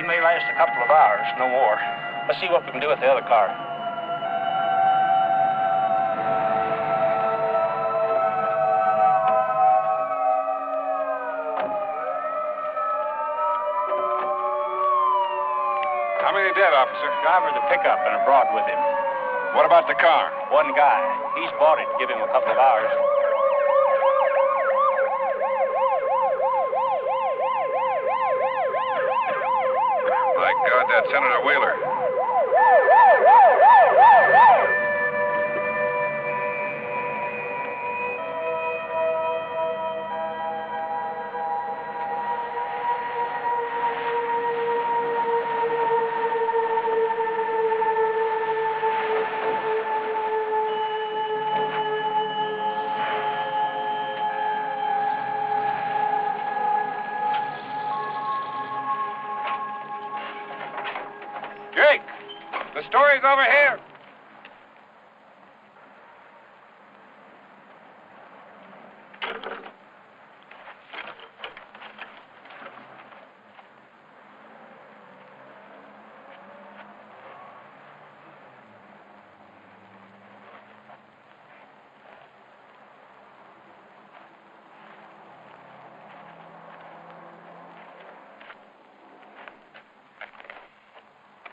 She may last a couple of hours, no more. Let's see what we can do with the other car. How many dead, officer? Driver of the pickup and a broad with him. What about the car? One guy. He's bought it. Give him a couple of hours. My God, that's Senator Wheeler. Jake, the story's over here.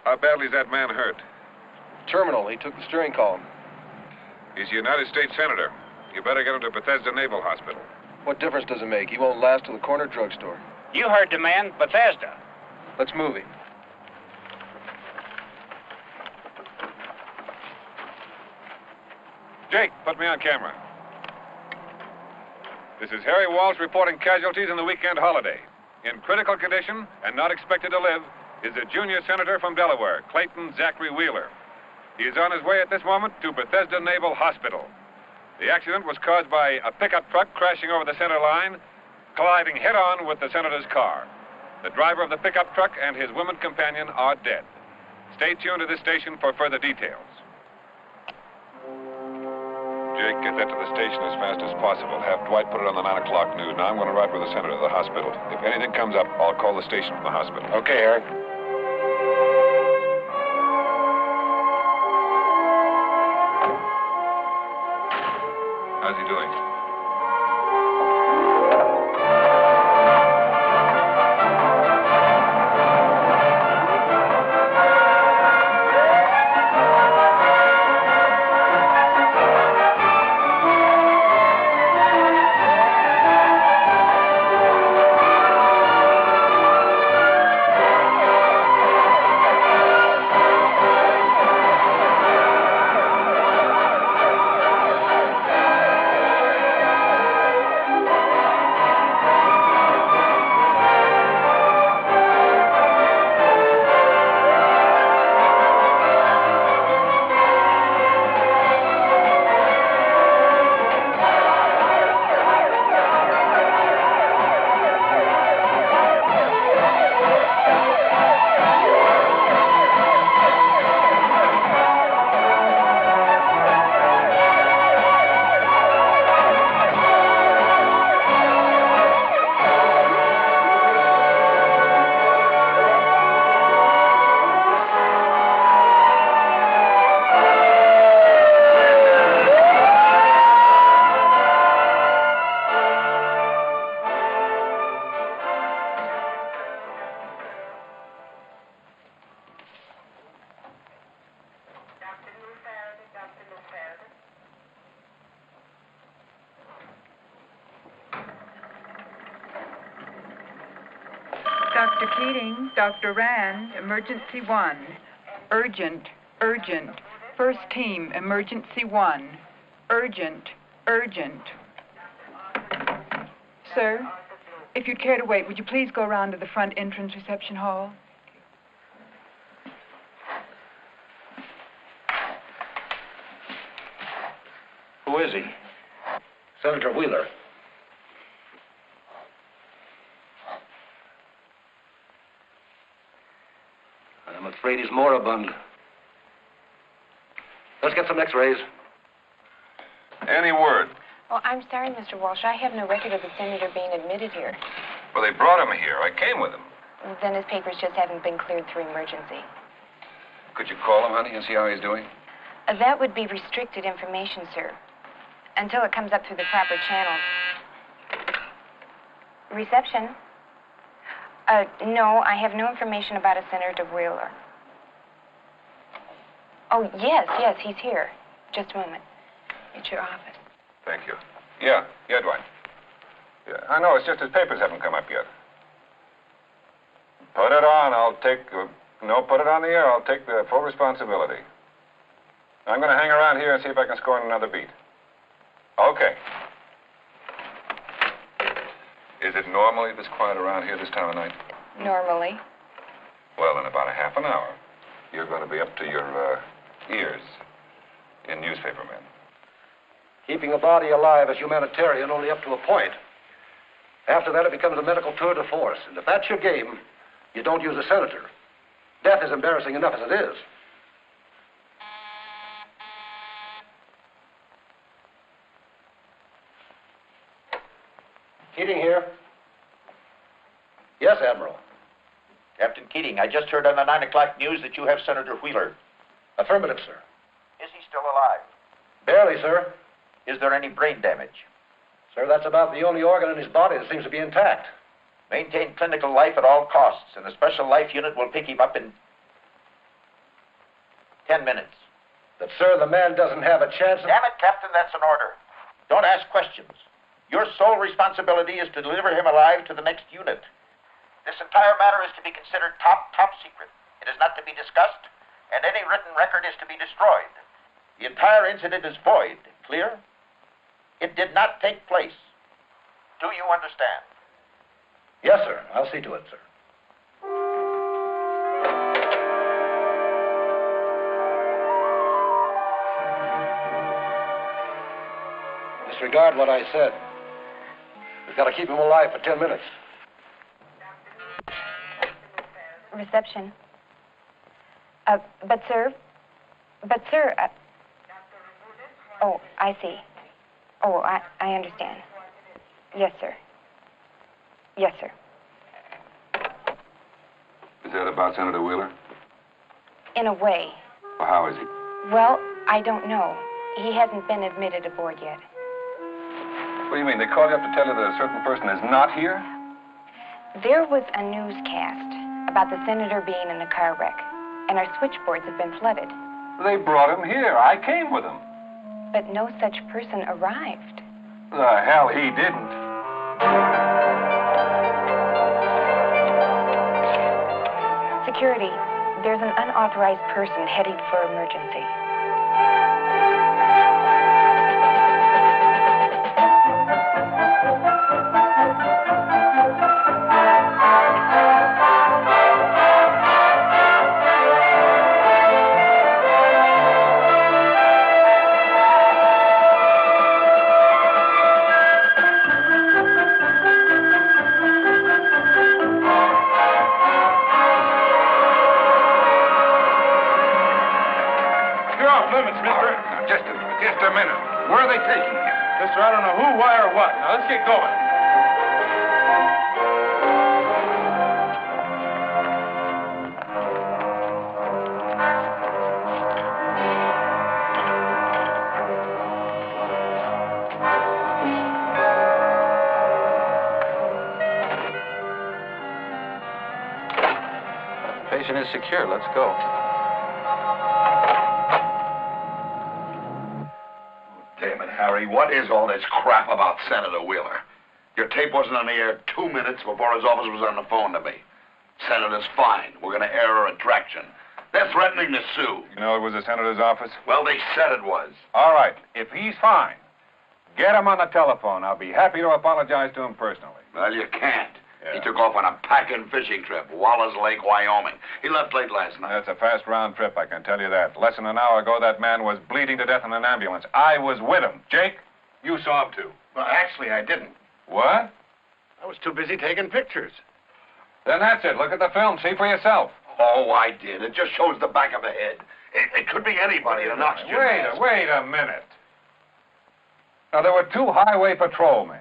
How badly is that man hurt? Terminal. He took the steering column. He's a United States Senator. You better get him to Bethesda Naval Hospital. What difference does it make? He won't last to the corner drugstore. You heard the man, Bethesda. Let's move him. Jake, put me on camera. This is Harry Walsh reporting casualties in the weekend holiday. In critical condition and not expected to live is a junior senator from Delaware, Clayton Zachary Wheeler. He is on his way at this moment to Bethesda Naval Hospital. The accident was caused by a pickup truck crashing over the center line, colliding head-on with the senator's car. The driver of the pickup truck and his woman companion are dead. Stay tuned to this station for further details. Jake, get that to the station as fast as possible. Have Dwight put it on the 9 o'clock news. Now I'm going to ride with the senator to the hospital. If anything comes up, I'll call the station from the hospital. Okay, Harry. How's he doing? Dr. Keating, Dr. Rand, emergency 1. Urgent, urgent. First team, emergency 1. Urgent, urgent. Sir, if you'd care to wait, would you please go around to the front entrance reception hall? Who is he? Senator Wheeler. I'm afraid he's moribund. Let's get some x-rays. Any word? Oh, I'm sorry, Mr. Walsh. I have no record of the senator being admitted here. Well, they brought him here. I came with him. Then his papers just haven't been cleared through emergency. Could you call him, honey, and see how he's doing? That would be restricted information, sir. Until it comes up through the proper channels. Reception? No, I have no information about a Senator Wheeler. Oh, yes, he's here. Just a moment. It's your office. Thank you. Yeah, Dwight. Yeah, I know, it's just his papers haven't come up yet. Put it on, put it on the air. I'll take the full responsibility. I'm going to hang around here and see if I can score another beat. Okay. Is it normally this quiet around here this time of night? Normally. Well, in about a half an hour, you're going to be up to your ears in newspaper men. Keeping a body alive is humanitarian only up to a point. After that, it becomes a medical tour de force. And if that's your game, you don't use a senator. Death is embarrassing enough as it is. Keating here. Yes, Admiral. Captain Keating, I just heard on the 9 o'clock news that you have Senator Wheeler. Affirmative, sir. Is he still alive? Barely, sir. Is there any brain damage? Sir, that's about the only organ in his body that seems to be intact. Maintain clinical life at all costs, and the special life unit will pick him up in 10 minutes. But, sir, the man doesn't have a chance of... Damn it, Captain, that's an order. Don't ask questions. Your sole responsibility is to deliver him alive to the next unit. This entire matter is to be considered top secret. It is not to be discussed, and any written record is to be destroyed. The entire incident is void. Clear? It did not take place. Do you understand? Yes, sir. I'll see to it, sir. Disregard what I said. We've got to keep him alive for 10 minutes. Reception. But sir, oh, I see. Oh, I understand. Yes, sir. Yes, sir. Is that about Senator Wheeler? In a way. Well, how is he? Well, I don't know. He hasn't been admitted aboard yet. What do you mean? They called you up to tell you that a certain person is not here? There was a newscast about the senator being in a car wreck, and our switchboards have been flooded. They brought him here. I came with him. But no such person arrived. The hell he didn't. Security, there's an unauthorized person heading for emergency. Just a minute. Where are they taking him? Mister, I don't know who, why, or what. Now, let's get going. The patient is secure. Let's go. Damn it, Harry, what is all this crap about Senator Wheeler? Your tape wasn't on the air 2 minutes before his office was on the phone to me. Senator's fine. We're going to air her attraction. They're threatening to sue. You know it was the senator's office? Well, they said it was. All right. If he's fine, get him on the telephone. I'll be happy to apologize to him personally. Well, you can't. Yeah. He took off on a packing fishing trip, Wallace Lake, Wyoming. He left late last night. That's a fast round trip, I can tell you that. Less than an hour ago, that man was bleeding to death in an ambulance. I was with him. Jake, you saw him too. Well, actually, I didn't. What? I was too busy taking pictures. Then that's it. Look at the film. See for yourself. Oh, I did. It just shows the back of the head. It could be anybody in an oxygen mask. Wait a minute. Now, there were 2 highway patrolmen.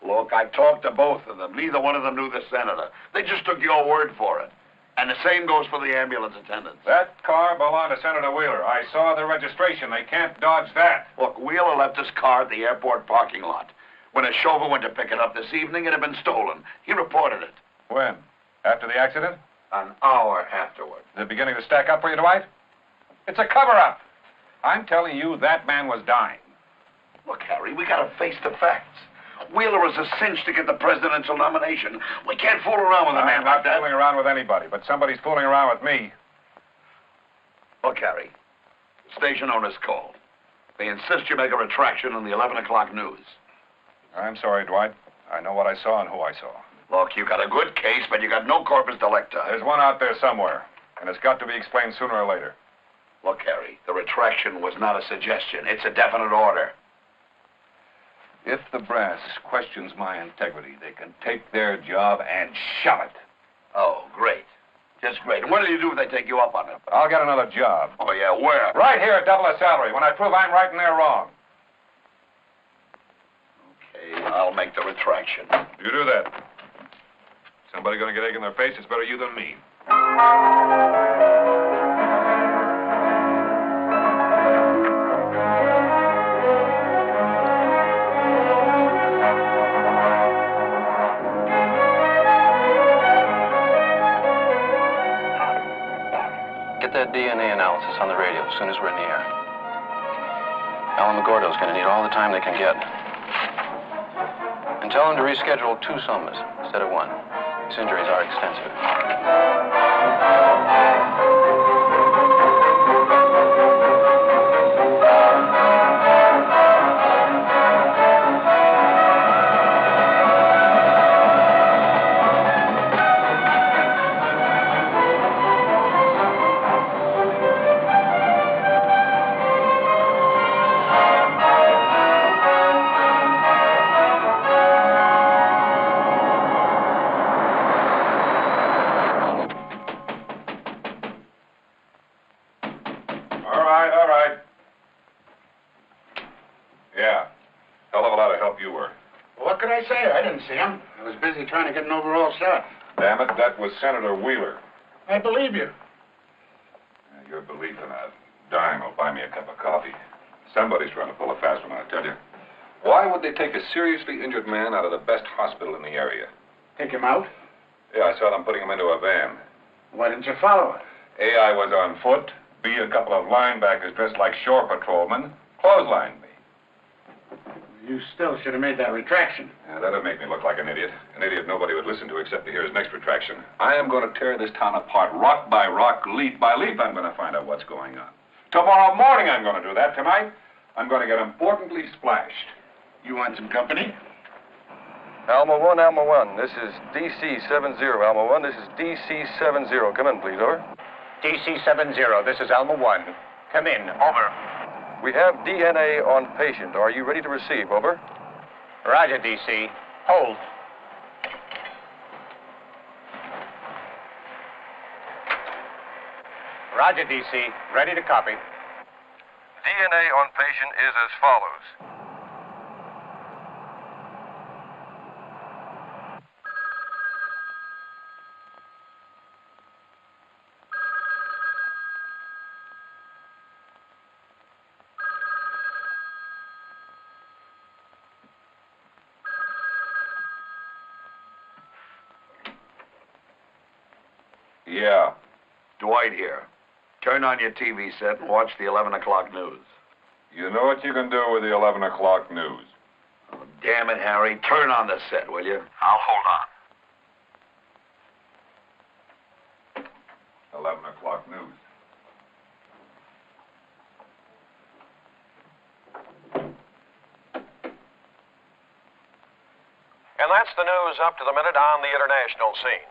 Look, I talked to both of them. Neither one of them knew the senator. They just took your word for it. And the same goes for the ambulance attendants. That car belonged to Senator Wheeler. I saw the registration. They can't dodge that. Look, Wheeler left his car at the airport parking lot. When his chauffeur went to pick it up this evening, it had been stolen. He reported it. When? After the accident? An hour afterward. Is it beginning to stack up for you, Dwight? It's a cover-up. I'm telling you, that man was dying. Look, Harry, we gotta face the facts. Wheeler is a cinch to get the presidential nomination. We can't fool around with a man like that. I'm not fooling around with anybody, but somebody's fooling around with me. Look, Harry, the station owners called. They insist you make a retraction in the 11 o'clock news. I'm sorry, Dwight. I know what I saw and who I saw. Look, you got a good case, but you got no corpus delicti. There's one out there somewhere, and it's got to be explained sooner or later. Look, Harry, the retraction was not a suggestion. It's a definite order. If the brass questions my integrity, they can take their job and shove it. Oh, great. Just great. And what do you do if they take you up on it? I'll get another job. Oh, yeah, where? Right here at double the salary, when I prove I'm right and they're wrong. Okay, I'll make the retraction. You do that. Somebody gonna get egg in their face, it's better you than me. Get that DNA analysis on the radio as soon as we're in the air. Alan McGordo's going to need all the time they can get. And tell them to reschedule 2 somas instead of 1. His injuries are extensive. All right. Yeah. Hell of a lot of help you were. Well, what could I say? I didn't see him. I was busy trying to get an overall shot. Damn it, that was Senator Wheeler. I believe you. Your belief in a dime will buy me a cup of coffee. Somebody's trying to pull a fast one, I tell you. Why would they take a seriously injured man out of the best hospital in the area? Take him out? Yeah, I saw them putting him into a van. Why didn't you follow it? A, I was on foot. B, a couple of linebackers dressed like shore patrolmen clotheslined me. You still should have made that retraction. Yeah, that'd make me look like an idiot. An idiot nobody would listen to except to hear his next retraction. I am going to tear this town apart, rock by rock, leaf by leaf. I'm going to find out what's going on. Tomorrow morning I'm going to do that. Tonight, I'm going to get importantly splashed. You want some company? Alma 1, this is DC 70. Alma 1, this is DC 70. Come in, please, over. DC 70, this is Alma 1. Come in, over. We have DNA on patient. Are you ready to receive, over? Roger, DC. Hold. Roger, DC. Ready to copy. DNA on patient is as follows. Yeah. Dwight here. Turn on your TV set and watch the 11 o'clock news. You know what you can do with the 11 o'clock news. Oh, damn it, Harry. Turn on the set, will you? I'll hold on. 11 o'clock news. And that's the news up to the minute on the international scene.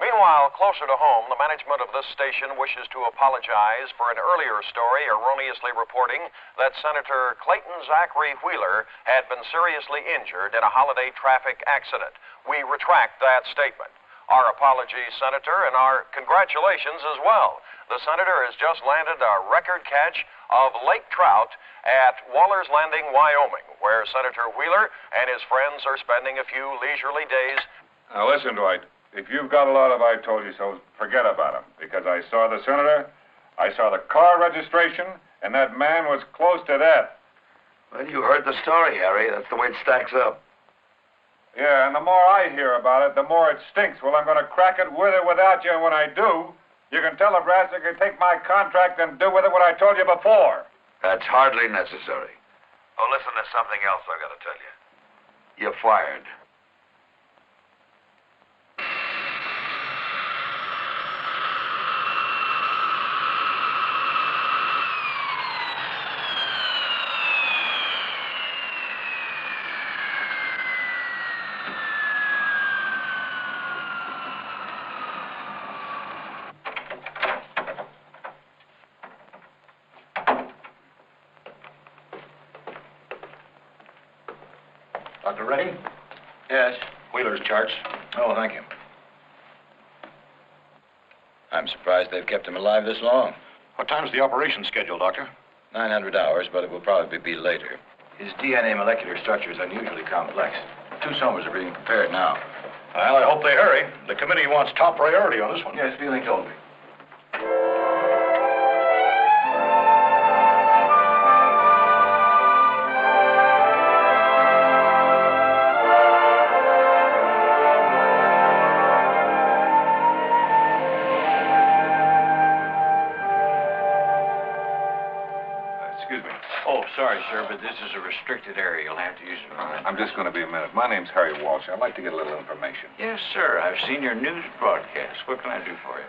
Meanwhile, closer to home, the management of this station wishes to apologize for an earlier story erroneously reporting that Senator Clayton Zachary Wheeler had been seriously injured in a holiday traffic accident. We retract that statement. Our apologies, Senator, and our congratulations as well. The Senator has just landed a record catch of lake trout at Waller's Landing, Wyoming, where Senator Wheeler and his friends are spending a few leisurely days. Now listen, Dwight. If you've got a lot of I told you so, forget about him. Because I saw the senator, I saw the car registration, and that man was close to death. Well, you heard the story, Harry. That's the way it stacks up. Yeah, and the more I hear about it, the more it stinks. Well, I'm going to crack it with or without you, and when I do, you can tell Nebraska can take my contract and do with it what I told you before. That's hardly necessary. Oh, listen, there's something else I've got to tell you. You're fired. Dr. Ready? Yes. Wheeler's charged. Oh, thank you. I'm surprised they've kept him alive this long. What time's the operation scheduled, Doctor? 900 hours, but it will probably be later. His DNA molecular structure is unusually complex. 2 somas are being prepared now. Well, I hope they hurry. The committee wants top priority on this one. Yes, Feeling told me. Sorry, sir, but this is a restricted area. You'll have to use it. I'm just going to be a minute. My name's Harry Walsh. I'd like to get a little information. Yes, sir. I've seen your news broadcast. What can I do for you?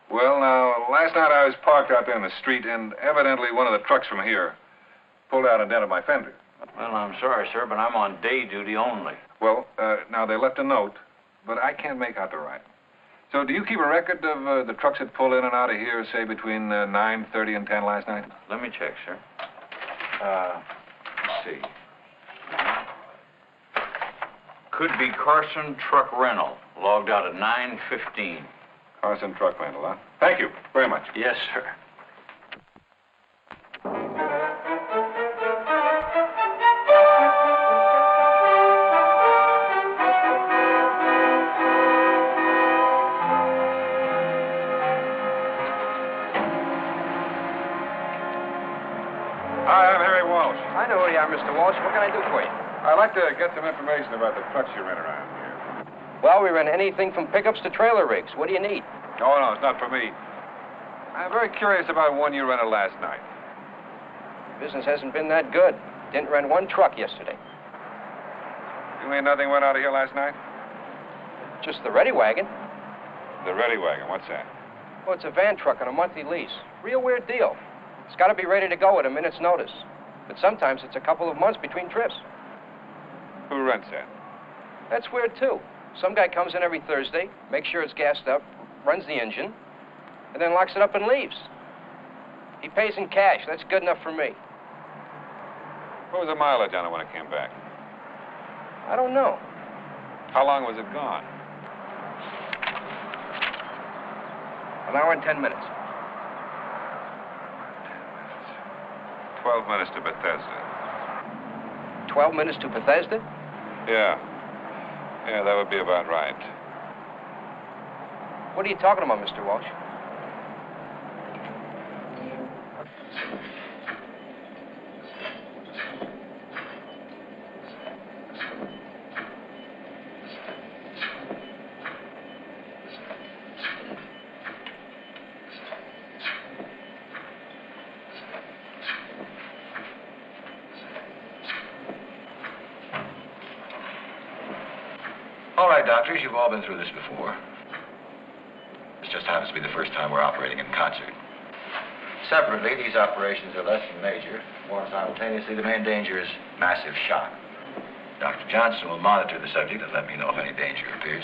Well, now, last night I was parked out there in the street, and evidently one of the trucks from here pulled out and dented my fender. Well, I'm sorry, sir, but I'm on day duty only. Well, now, they left a note, but I can't make out the writing. So do you keep a record of the trucks that pull in and out of here, say, between 9:30 and 10 last night? Let me check, sir. Let's see. Could be Carson Truck Rental, logged out at 9:15. Carson Truck Rental, huh? Thank you very much. Yes, sir. Hi, I'm Harry Walsh. I know who you are, Mr. Walsh. What can I do for you? I'd like to get some information about the trucks you rent around here. Well, we rent anything from pickups to trailer rigs. What do you need? Oh, no, it's not for me. I'm very curious about one you rented last night. Business hasn't been that good. Didn't rent one truck yesterday. You mean nothing went out of here last night? Just the Ready Wagon. The Ready Wagon, what's that? Well, it's a van truck on a monthly lease. Real weird deal. It's got to be ready to go at a minute's notice. But sometimes it's a couple of months between trips. Who rents that? That's weird, too. Some guy comes in every Thursday, makes sure it's gassed up, runs the engine, and then locks it up and leaves. He pays in cash. That's good enough for me. What was the mileage on it when it came back? I don't know. How long was it gone? An hour and 10 minutes. 12 minutes to Bethesda. 12 minutes to Bethesda? Yeah. Yeah, that would be about right. What are you talking about, Mr. Walsh? All right, doctors, you've all been through this before. This just happens to be the first time we're operating in concert. Separately, these operations are less than major. More simultaneously, the main danger is massive shock. Dr. Johnson will monitor the subject and let me know if any danger appears.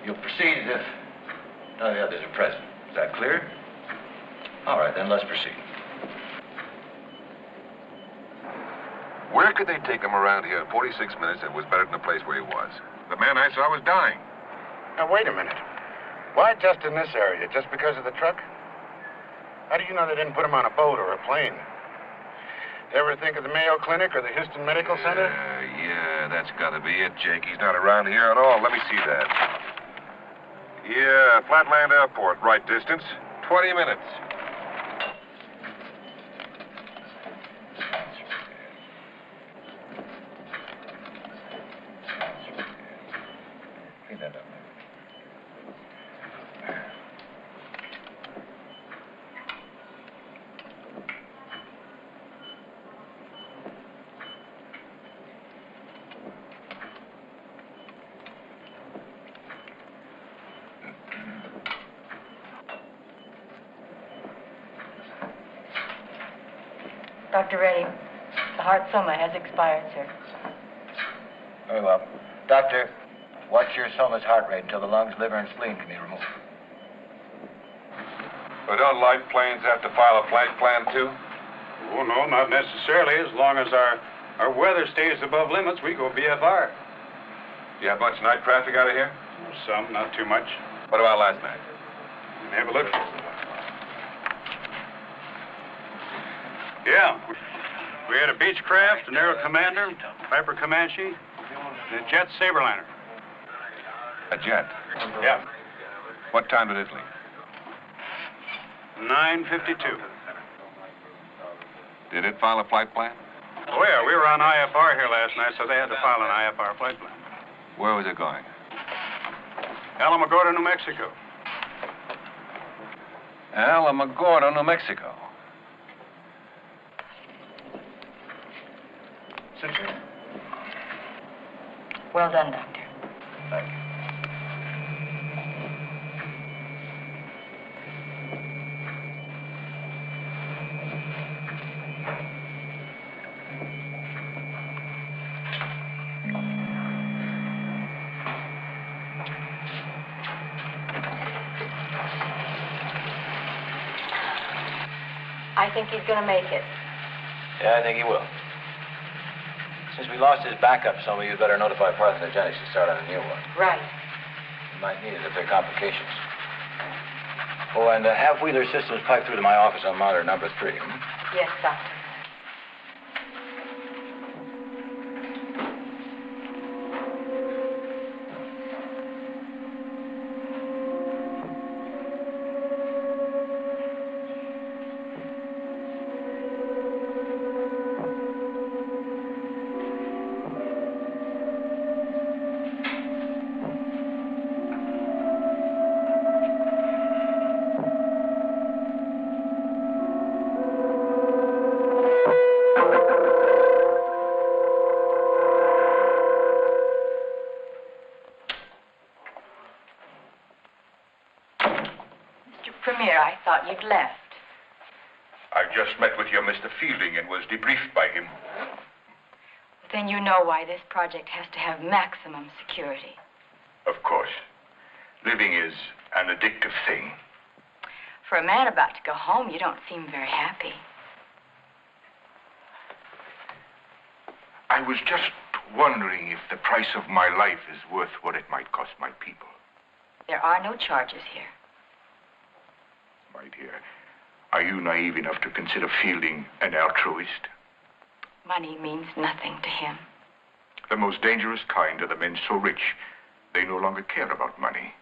You'll proceed as if none of the others are present. Is that clear? All right, then let's proceed. Where could they take him around here in 46 minutes that was better than the place where he was? The man I saw was dying. Now, wait a minute. Why just in this area? Just because of the truck? How do you know they didn't put him on a boat or a plane? Ever think of the Mayo Clinic or the Houston Medical Center? Yeah, that's gotta be it, Jake. He's not around here at all. Let me see that. Yeah, Flatland Airport, right distance. 20 minutes. Clean that up. Dr. Reddy, the heart soma has expired, sir. Very well. Doctor, watch your soma's heart rate until the lungs, liver, and spleen can be removed. But don't light planes have to file a flight plan, too? Oh, no, not necessarily. As long as our weather stays above limits, we go BFR. You have much night traffic out of here? Some, not too much. What about last night? Have a look. Yeah. We had a Beechcraft, an Aero Commander, Piper Comanche, and a Jet Saberliner. A jet? Yeah. What time did it leave? 9:52. Did it file a flight plan? Oh, yeah, we were on IFR here last night, so they had to file an IFR flight plan. Where was it going? Alamogordo, New Mexico. Alamogordo, New Mexico. Sister? Well done, Doctor. Thank you. I think he's going to make it. Yeah, I think he will. Since we lost his backup, some of you better notify Parthenogenics to start on a new one. Right. You might need it if there are complications. Oh, and have Wheeler Systems pipe through to my office on monitor number 3. Yes, Doctor. I thought you'd left. I just met with your Mr. Fielding and was debriefed by him. Then you know why this project has to have maximum security. Of course. Living is an addictive thing. For a man about to go home, you don't seem very happy. I was just wondering if the price of my life is worth what it might cost my people. There are no charges here. My dear, are you naive enough to consider Fielding an altruist? Money means nothing to him. The most dangerous kind are the men so rich, they no longer care about money.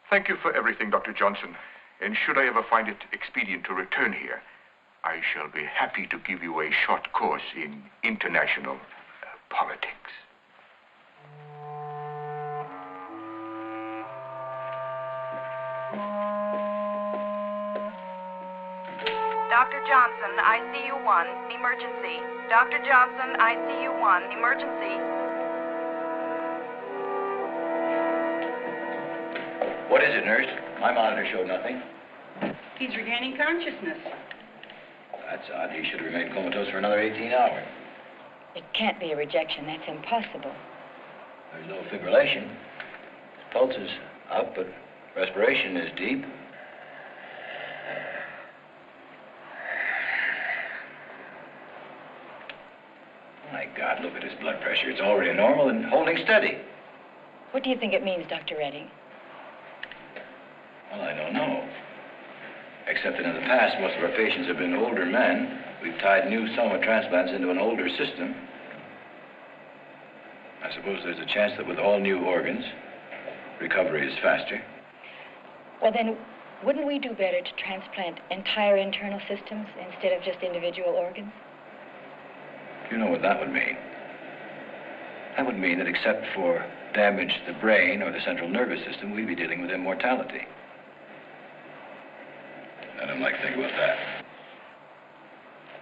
Thank you for everything, Dr. Johnson. And should I ever find it expedient to return here, I shall be happy to give you a short course in international politics. Dr. Johnson, ICU 1, emergency. Dr. Johnson, ICU 1, emergency. What is it, nurse? My monitor showed nothing. He's regaining consciousness. That's odd. He should remain comatose for another 18 hours. It can't be a rejection. That's impossible. There's no fibrillation. His pulse is up, but respiration is deep. My God, look at his blood pressure. It's already normal and holding steady. What do you think it means, Dr. Redding? Well, I don't know. Except that in the past, most of our patients have been older men. We've tied new soma transplants into an older system. I suppose there's a chance that with all new organs, recovery is faster. Well, then, wouldn't we do better to transplant entire internal systems instead of just individual organs? You know what that would mean. That would mean that except for damage to the brain or the central nervous system, we'd be dealing with immortality. I don't like to think about that.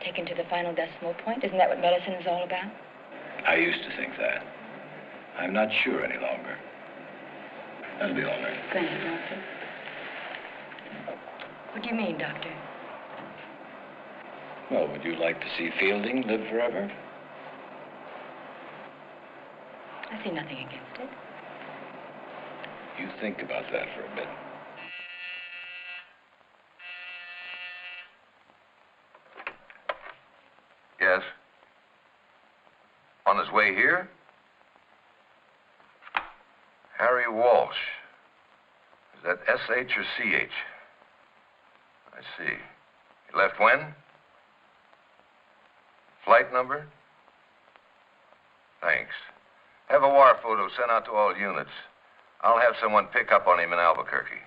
Taken to the final decimal point? Isn't that what medicine is all about? I used to think that. I'm not sure any longer. That'll be all right. Thank you, Doctor. What do you mean, Doctor? Well, would you like to see Fielding live forever? I see nothing against it. You think about that for a bit. Yes. On his way here? Harry Walsh. Is that S-H or C-H? I see. He left when? Flight number? Thanks. Have a wire photo sent out to all units. I'll have someone pick up on him in Albuquerque.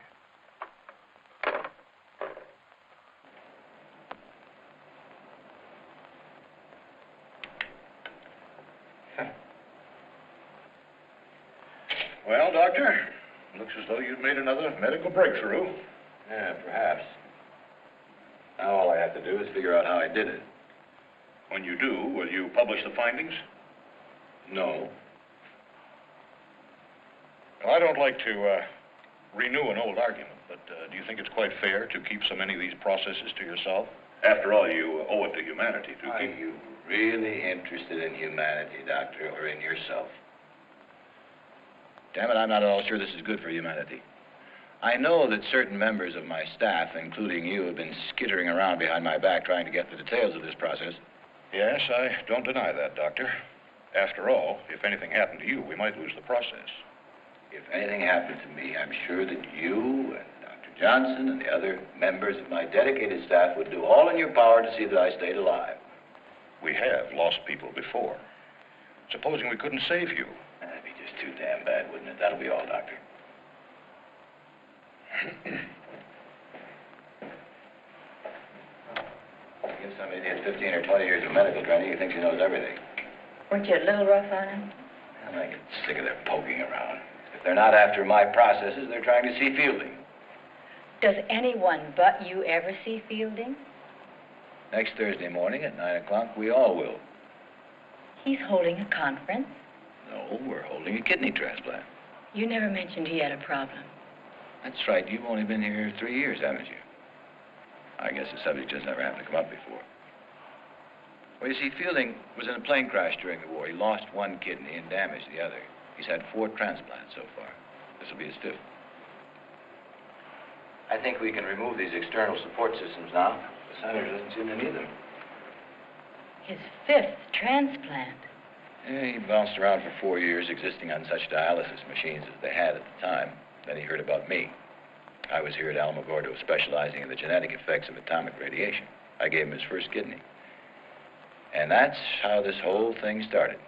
Well, Doctor, looks as though you've made another medical breakthrough. Yeah, perhaps. Now all I have to do is figure out how I did it. When you do, will you publish the findings? No. Well, I don't like to renew an old argument, but do you think it's quite fair to keep so many of these processes to yourself? After all, you owe it to humanity to Are keep... you really interested in humanity, Doctor, or in yourself? Damn it, I'm not at all sure this is good for humanity. I know that certain members of my staff, including you, have been skittering around behind my back trying to get the details of this process. Yes, I don't deny that, Doctor. After all, if anything happened to you, we might lose the process. If anything happened to me, I'm sure that you and Dr. Johnson and the other members of my dedicated staff would do all in your power to see that I stayed alive. We have lost people before. Supposing we couldn't save you. That'd be just too damn bad, wouldn't it? That'll be all, Doctor. Give some idiot 15 or 20 years of medical training, he thinks he knows everything. Weren't you a little rough on him? And I get sick of their poking around. If they're not after my processes, they're trying to see Fielding. Does anyone but you ever see Fielding? Next Thursday morning at 9 o'clock, we all will. He's holding a conference. No, we're holding a kidney transplant. You never mentioned he had a problem. That's right. You've only been here 3 years, haven't you? I guess the subject just never happened to come up before. Well, you see, Fielding was in a plane crash during the war. He lost one kidney and damaged the other. He's had 4 transplants so far. This will be his 5th. I think we can remove these external support systems now. The senator doesn't seem to need them. His 5th transplant. Yeah, he bounced around for 4 years, existing on such dialysis machines as they had at the time. Then he heard about me. I was here at Alamogordo specializing in the genetic effects of atomic radiation. I gave him his first kidney. And that's how this whole thing started.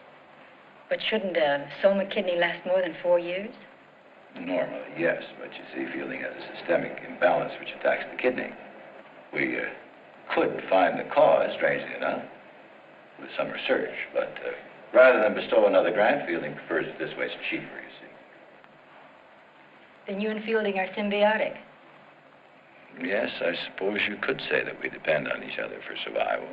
But shouldn't a soma kidney last more than 4 years? Normally, yes, but you see, Fielding has a systemic imbalance which attacks the kidney. We could find the cause, strangely enough, with some research, but rather than bestow another grant, Fielding prefers it this way. It's cheaper, you see. Then you and Fielding are symbiotic. Yes, I suppose you could say that we depend on each other for survival.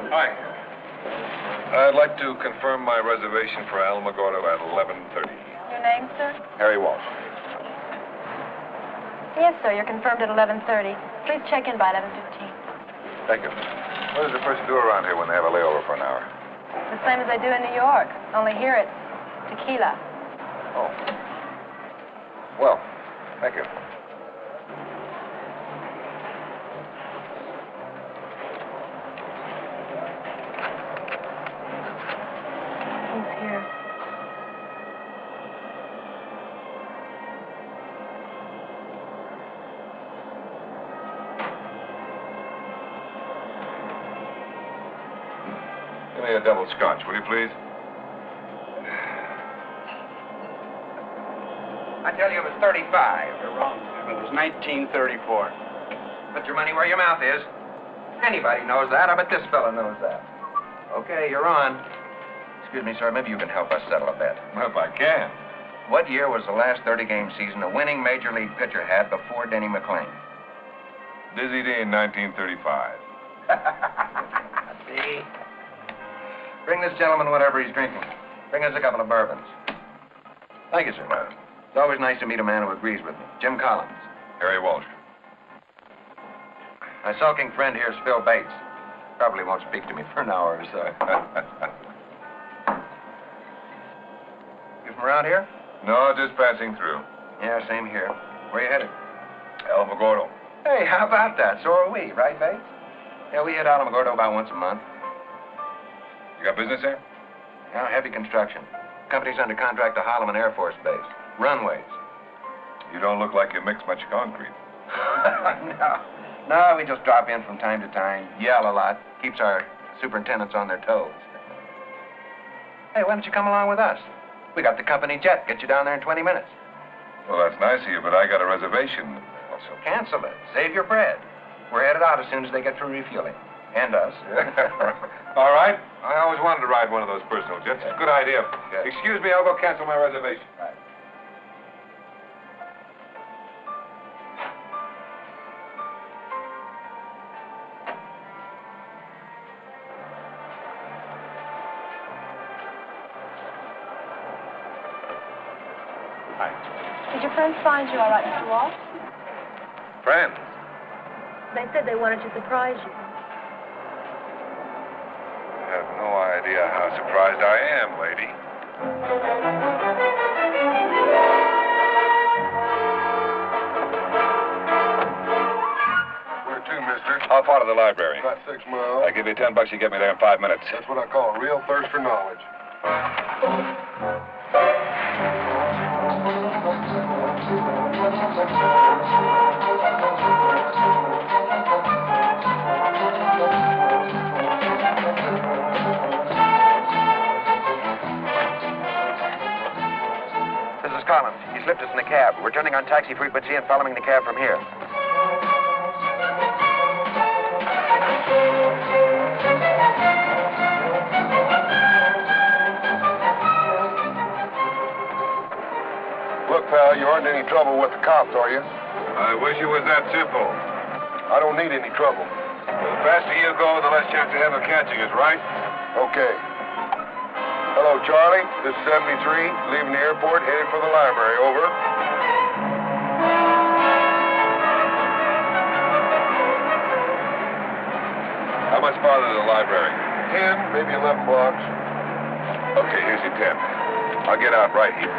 Hi. I'd like to confirm my reservation for Alamogordo at 11:30. Your name, sir? Harry Walsh. Yes, sir. You're confirmed at 11:30. Please check in by 11:15. Thank you. What does a person do around here when they have a layover for an hour? The same as I do in New York. Only here it's tequila. Oh. Well, thank you. He's here. Give me a double scotch, will you, please? I tell you it was 35. You're wrong, Sam. It was 1934. Put your money where your mouth is. Anybody knows that. I bet this fella knows that. Okay, you're on. Excuse me, sir. Maybe you can help us settle a bet. Well, if I can. What year was the last 30-game season a winning Major League pitcher had before Denny McClain? Dizzy Day in 1935. See? Bring this gentleman whatever he's drinking. Bring us a couple of bourbons. Thank you, sir. It's always nice to meet a man who agrees with me. Jim Collins. Harry Walsh. My sulking friend here is Phil Bates. Probably won't speak to me for an hour or so. You from around here? No, just passing through. Yeah, same here. Where you headed? Alamogordo. Hey, how about that? So are we, right, Bates? Yeah, we hit Alamogordo about once a month. You got business there? Yeah, heavy construction. Company's under contract to Holloman Air Force Base. Runways. You don't look like you mix much concrete. No, we just drop in from time to time, yell a lot, keeps our superintendents on their toes. Hey, why don't you come along with us? We got the company jet. Get you down there in 20 minutes. Well, that's nice of you, but I got a reservation. So cancel it. Save your bread. We're headed out as soon as they get through refueling. And us. All right. I always wanted to ride one of those personal jets. It's a good idea. Good. Excuse me, I'll go cancel my reservation. Right. Did your friends find you all right, Mr. Walsh? Friends? They said they wanted to surprise you. I have no idea how surprised I am, lady. Where to, mister? How far to the library? About 6 miles. I give you $10, you get me there in 5 minutes. That's what I call a real thirst for knowledge. This is Collins. He slipped us in the cab. We're turning on taxi frequency and following the cab from here. Look, pal, you aren't in any trouble with the cops, are you? I wish it was that simple. I don't need any trouble. The faster you go, the less chance you have of catching us, right? Okay. Hello, Charlie. This is 73, leaving the airport, headed for the library. Over. How much farther to the library? 10, maybe 11 blocks. Okay, here's your 10. I'll get out right here.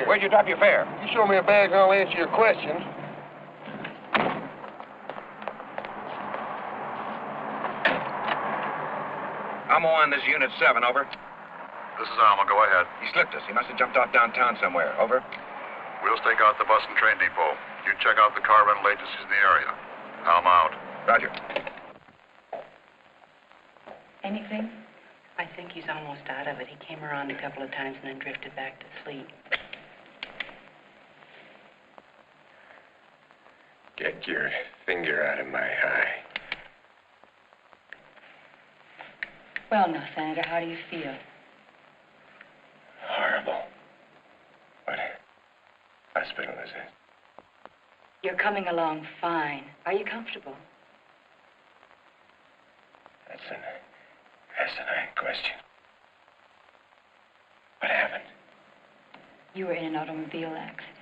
Where'd you drop your fare? You show me a badge and I'll answer your questions. Alma 1, this is Unit 7, over. This is Alma. Go ahead. He slipped us. He must have jumped off downtown somewhere. Over. We'll stake out the bus and train depot. You check out the car rental agencies in the area. Alma out. Roger. Anything? I think he's almost out of it. He came around a couple of times and then drifted back to sleep. Get your finger out of my eye. Well, now, Senator, how do you feel? Horrible. What hospital is it? You're coming along fine. Are you comfortable? That's an asinine question. What happened? You were in an automobile accident.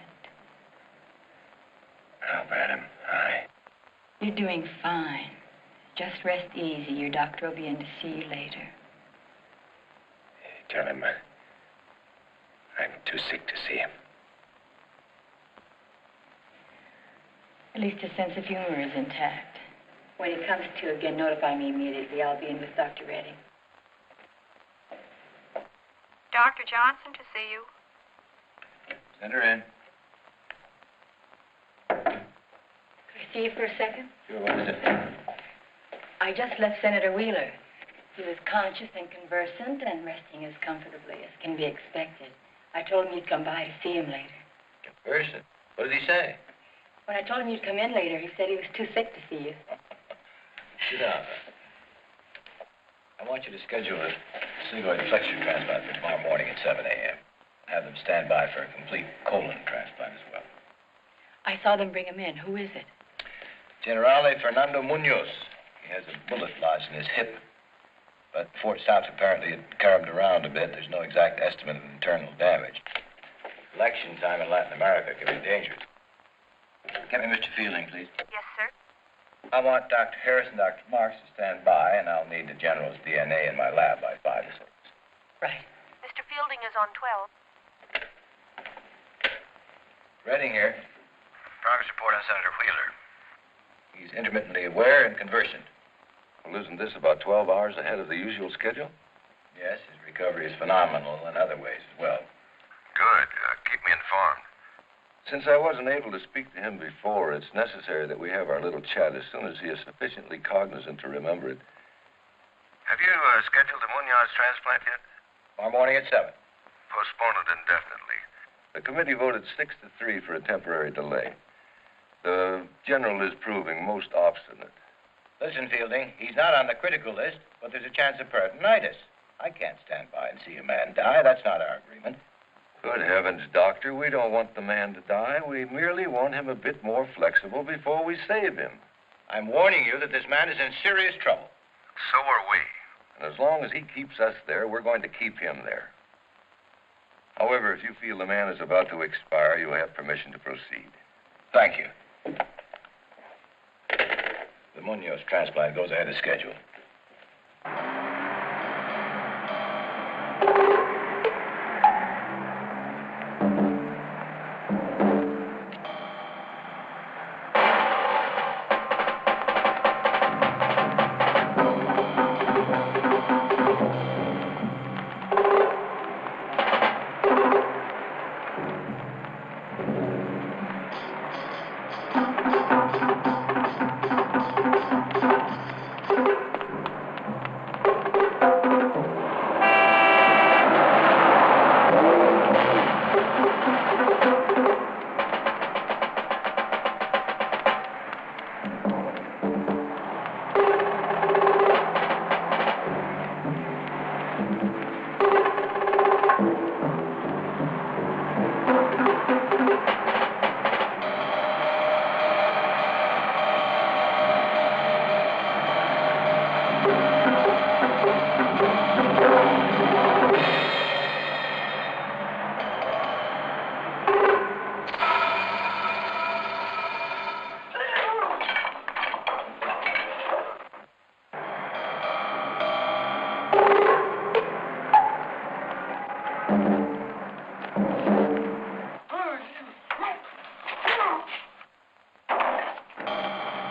How bad am I? You're doing fine. Just rest easy. Your doctor will be in to see you later. Tell him I'm too sick to see him. At least his sense of humor is intact. When he comes to again, notify me immediately. I'll be in with Dr. Redding. Dr. Johnson to see you. Send her in. Could I see you for a second? Sure, what is it? I just left Senator Wheeler. He was conscious and conversant and resting as comfortably as can be expected. I told him you'd come by to see him later. Conversant? What did he say? When I told him you'd come in later, he said he was too sick to see you. Sit down. I want you to schedule a sigmoid flexure transplant for tomorrow morning at 7 a.m. Have them stand by for a complete colon transplant as well. I saw them bring him in. Who is it? Generale Fernando Munoz. He has a bullet lodged in his hip. But before it stops, apparently it carved around a bit. There's no exact estimate of internal damage. Election time in Latin America can be dangerous. Get me Mr. Fielding, please. Yes, sir. I want Dr. Harris and Dr. Marks to stand by, and I'll need the general's DNA in my lab by 5 to 6. Right. Mr. Fielding is on 12. Redding here. Progress report on Senator Wheeler. He's intermittently aware and conversant. Well, isn't this about 12 hours ahead of the usual schedule? Yes, his recovery is phenomenal in other ways as well. Good. Keep me informed. Since I wasn't able to speak to him before, it's necessary that we have our little chat as soon as he is sufficiently cognizant to remember it. Have you scheduled the Munoz transplant yet? Tomorrow morning at 7. Postpone it indefinitely. The committee voted 6-3 for a temporary delay. The general is proving most obstinate. Listen, Fielding, he's not on the critical list, but there's a chance of peritonitis. I can't stand by and see a man die. That's not our agreement. Good heavens, Doctor, we don't want the man to die. We merely want him a bit more flexible before we save him. I'm warning you that this man is in serious trouble. So are we. And as long as he keeps us there, we're going to keep him there. However, if you feel the man is about to expire, you have permission to proceed. Thank you. The Munoz transplant goes ahead of schedule.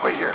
Wait here.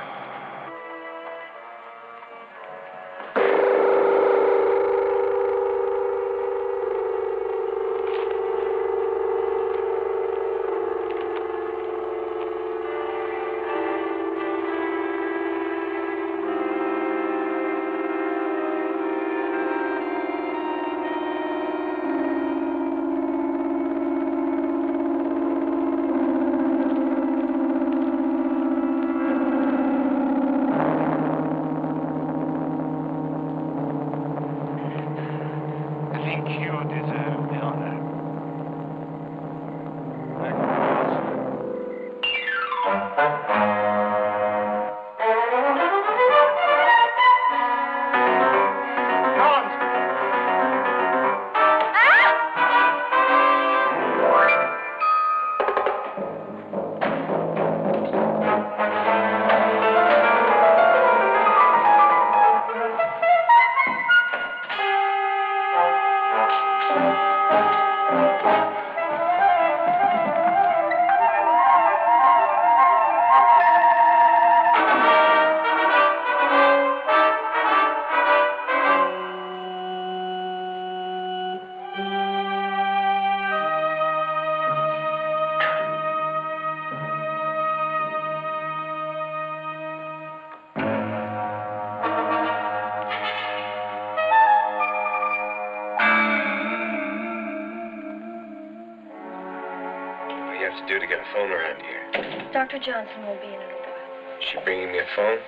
What's it do to get a phone around here? Dr. Johnson will be in a little while. Is she bringing me a phone?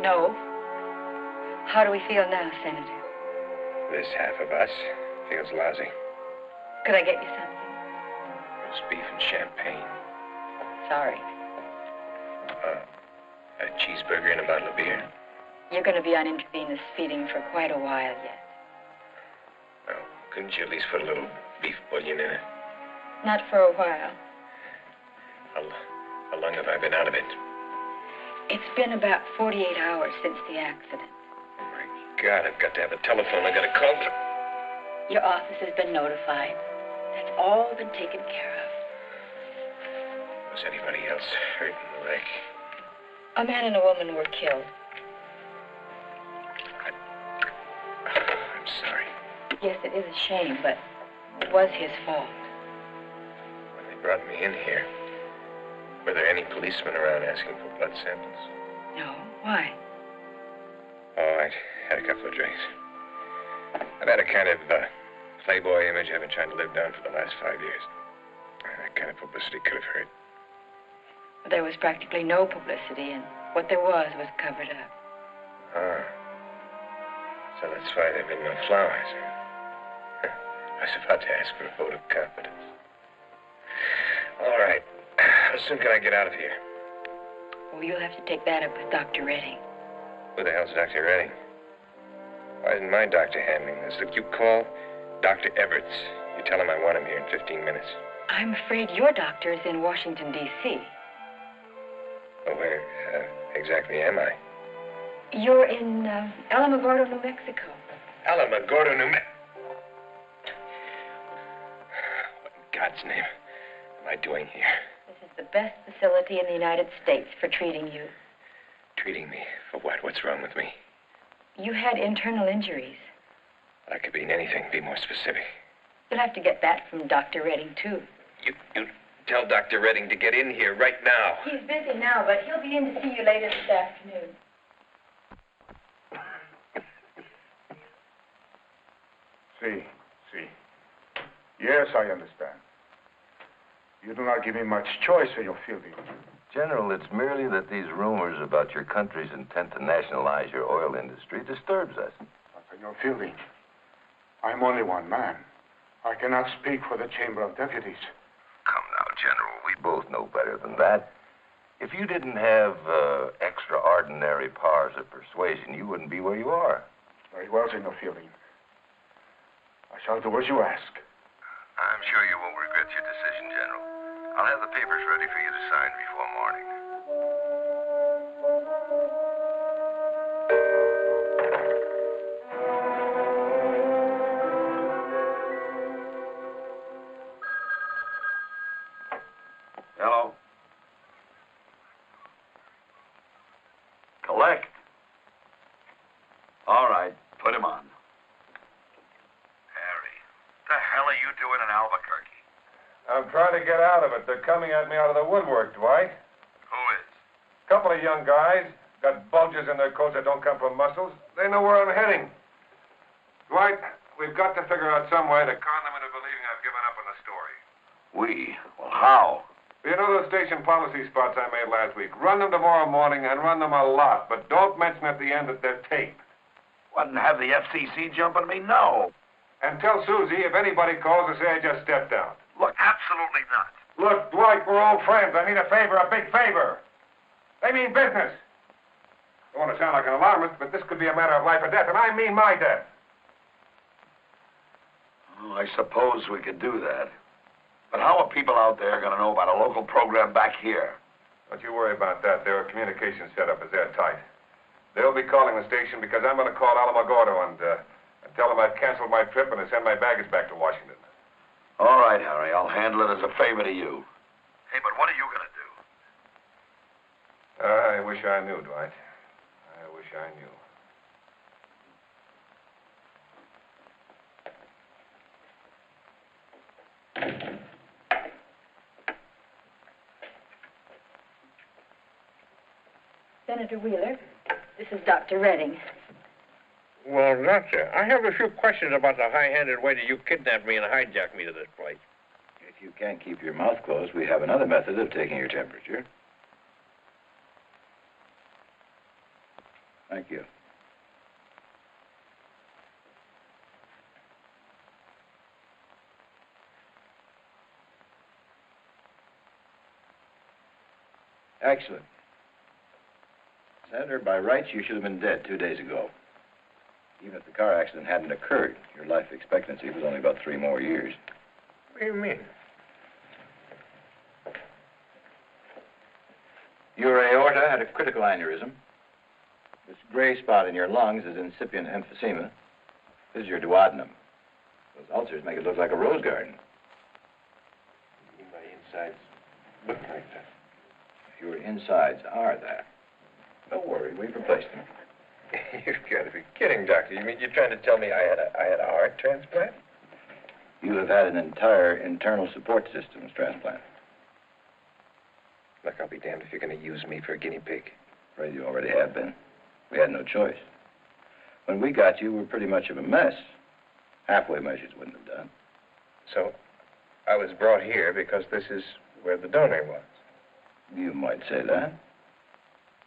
No. How do we feel now, Senator? This half of us feels lousy. Could I get you something? Roast beef and champagne. Sorry. A cheeseburger and a bottle of beer. You're going to be on intravenous feeding for quite a while yet. Well, couldn't you at least put a little beef bouillon in it? Not for a while. How long have I been out of it? It's been about 48 hours since the accident. Oh, my God, I've got to have a telephone. I've got to call. Your office has been notified. That's all been taken care of. Was anybody else hurt in the leg? A man and a woman were killed. I'm sorry. Yes, it is a shame, but it was his fault. When they brought me in here, were there any policemen around asking for blood samples? No. Why? Oh, I had a couple of drinks. I've had a kind of playboy image I've been trying to live down for the last 5 years. That kind of publicity could have hurt. There was practically no publicity, and what there was covered up. Ah. So that's why there have been no flowers. I was about to ask for a vote of confidence. All right. How soon can I get out of here? Well, you'll have to take that up with Dr. Redding. Who the hell's Dr. Redding? Why isn't my doctor handling this? Look, you call Dr. Everts. You tell him I want him here in 15 minutes. I'm afraid your doctor is in Washington, D.C. Well, where exactly am I? You're in Alamogordo, New Mexico. Alamogordo, New Mexico. What in God's name am I doing here? This is the best facility in the United States for treating you. Treating me? For what? What's wrong with me? You had internal injuries. That could mean anything. Be more specific. You'll have to get that from Dr. Redding, too. You tell Dr. Redding to get in here right now. He's busy now, but he'll be in to see you later this afternoon. See. Yes, I understand. You do not give me much choice in your fielding. General, it's merely that these rumors about your country's intent to nationalize your oil industry disturbs us. Senor Fielding, I'm only one man. I cannot speak for the Chamber of Deputies. Come now, General, we both know better than that. If you didn't have extraordinary powers of persuasion, you wouldn't be where you are. Very well, Senor Fielding. I shall do as you ask. I'm sure you won't regret your decision, General. I'll have the papers ready for you to sign before morning. Hello? Collect. All right, put him on. What the hell are you doing in Albuquerque? I'm trying to get out of it. They're coming at me out of the woodwork, Dwight. Who is? Couple of young guys. Got bulges in their coats that don't come from muscles. They know where I'm heading. Dwight, we've got to figure out some way to con them into believing I've given up on the story. We? Well, how? You know those station policy spots I made last week? Run them tomorrow morning and run them a lot, but don't mention at the end that they're taped. Wouldn't have the FCC jumping me? No. And tell Susie if anybody calls to say I just stepped out. Look, absolutely not. Look, Dwight, we're old friends. I need a favor, a big favor. They mean business. Don't want to sound like an alarmist, but this could be a matter of life or death, and I mean my death. Well, I suppose we could do that. But how are people out there going to know about a local program back here? Don't you worry about that. Their communication setup is airtight. They'll be calling the station because I'm going to call Alamogordo and tell them I've canceled my trip and to send my baggage back to Washington. All right, Harry. I'll handle it as a favor to you. Hey, but what are you going to do? I wish I knew, Dwight. I wish I knew. Senator Wheeler, this is Dr. Redding. Well, Doctor, I have a few questions about the high-handed way that you kidnapped me and hijacked me to this place. If you can't keep your mouth closed, we have another method of taking your temperature. Thank you. Excellent. Senator, by rights, you should have been dead 2 days ago. Even if the car accident hadn't occurred, your life expectancy was only about 3 more years. What do you mean? Your aorta had a critical aneurysm. This gray spot in your lungs is incipient emphysema. This is your duodenum. Those ulcers make it look like a rose garden. My insides look like that. Your insides are that. Don't worry, we've replaced them. You've got to be kidding, Doctor. You mean you're trying to tell me I had a heart transplant? You have had an entire internal support systems transplant. Look, I'll be damned if you're going to use me for a guinea pig. Afraid you already have been. We had no choice. When we got you, we were pretty much of a mess. Halfway measures wouldn't have done. So, I was brought here because this is where the donor was. You might say that.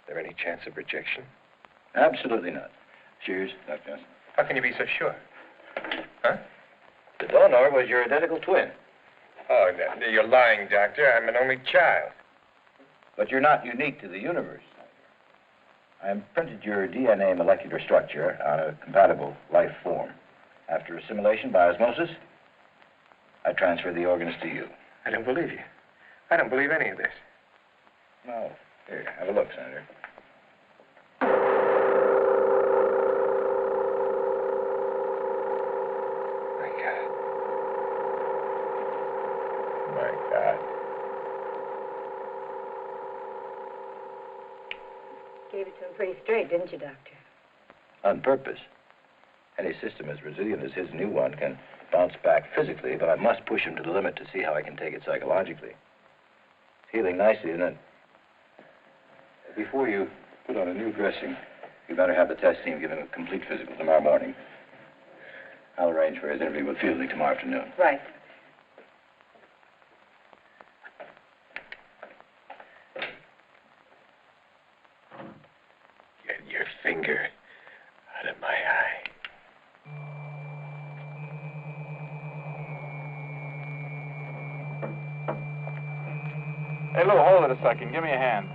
There any chance of rejection? Absolutely not. Cheers, Dr. Johnson. How can you be so sure? Huh? The donor was your identical twin. Oh, no, you're lying, Doctor. I'm an only child. But you're not unique to the universe. I imprinted your DNA molecular structure on a compatible life form. After assimilation by osmosis, I transferred the organs to you. I don't believe you. I don't believe any of this. No. Here, have a look, Senator. My God. Gave it to him pretty straight, didn't you, Doctor? On purpose. Any system as resilient as his new one can bounce back physically, but I must push him to the limit to see how I can take it psychologically. It's healing nicely, isn't it? Before you put on a new dressing, you better have the test team give him a complete physical tomorrow morning. I'll arrange for his interview with Fielding tomorrow afternoon. Right. Get your finger out of my eye. Hey, Lou, hold it a second. Give me a hand.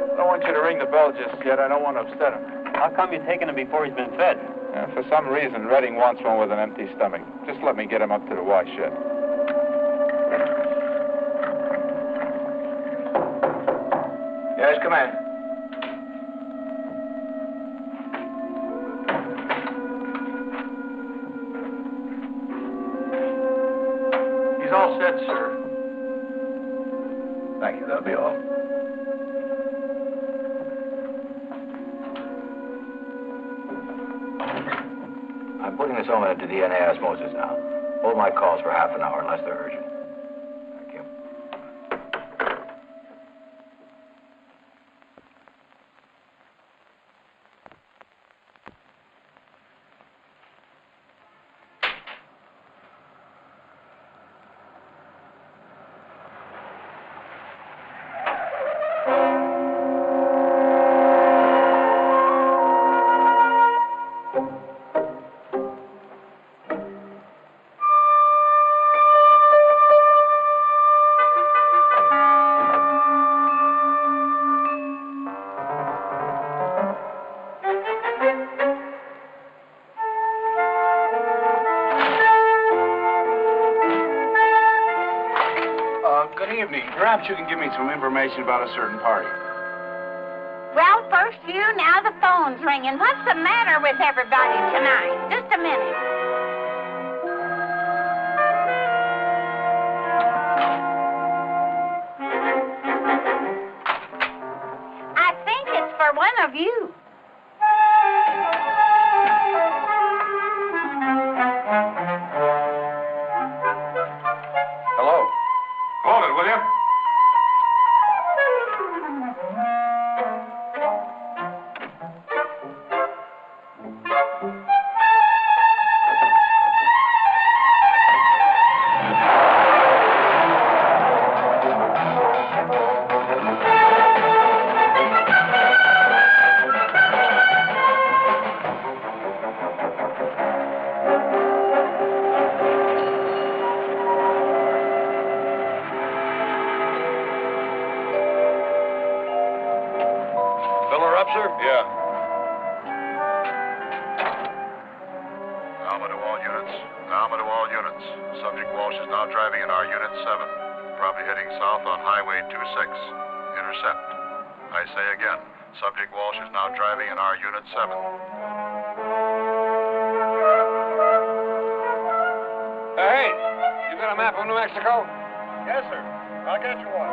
I don't want you to ring the bell just yet. I don't want to upset him. How come you're taking him before he's been fed? For some reason, Redding wants one with an empty stomach. Just let me get him up to the wash shed. Yes, come in. He's all set, sir. Thank you. That'll be all. I'm putting this on into DNA osmosis now. Hold my calls for half an hour unless they're urgent. Thank you. Perhaps you can give me some information about a certain party. Well, first you, now the phone's ringing. What's the matter with everybody tonight? Just a minute. I think it's for one of you. Hello. Hold it, will you? Fill her up, sir? Yeah. Alma to all units. Alma to all units. Subject Walsh is now driving in our Unit 7. Probably heading south on Highway 26. Intercept. I say again, Subject Walsh is now driving in our Unit 7. Hey, you got a map of New Mexico? Yes, sir. I'll get you one.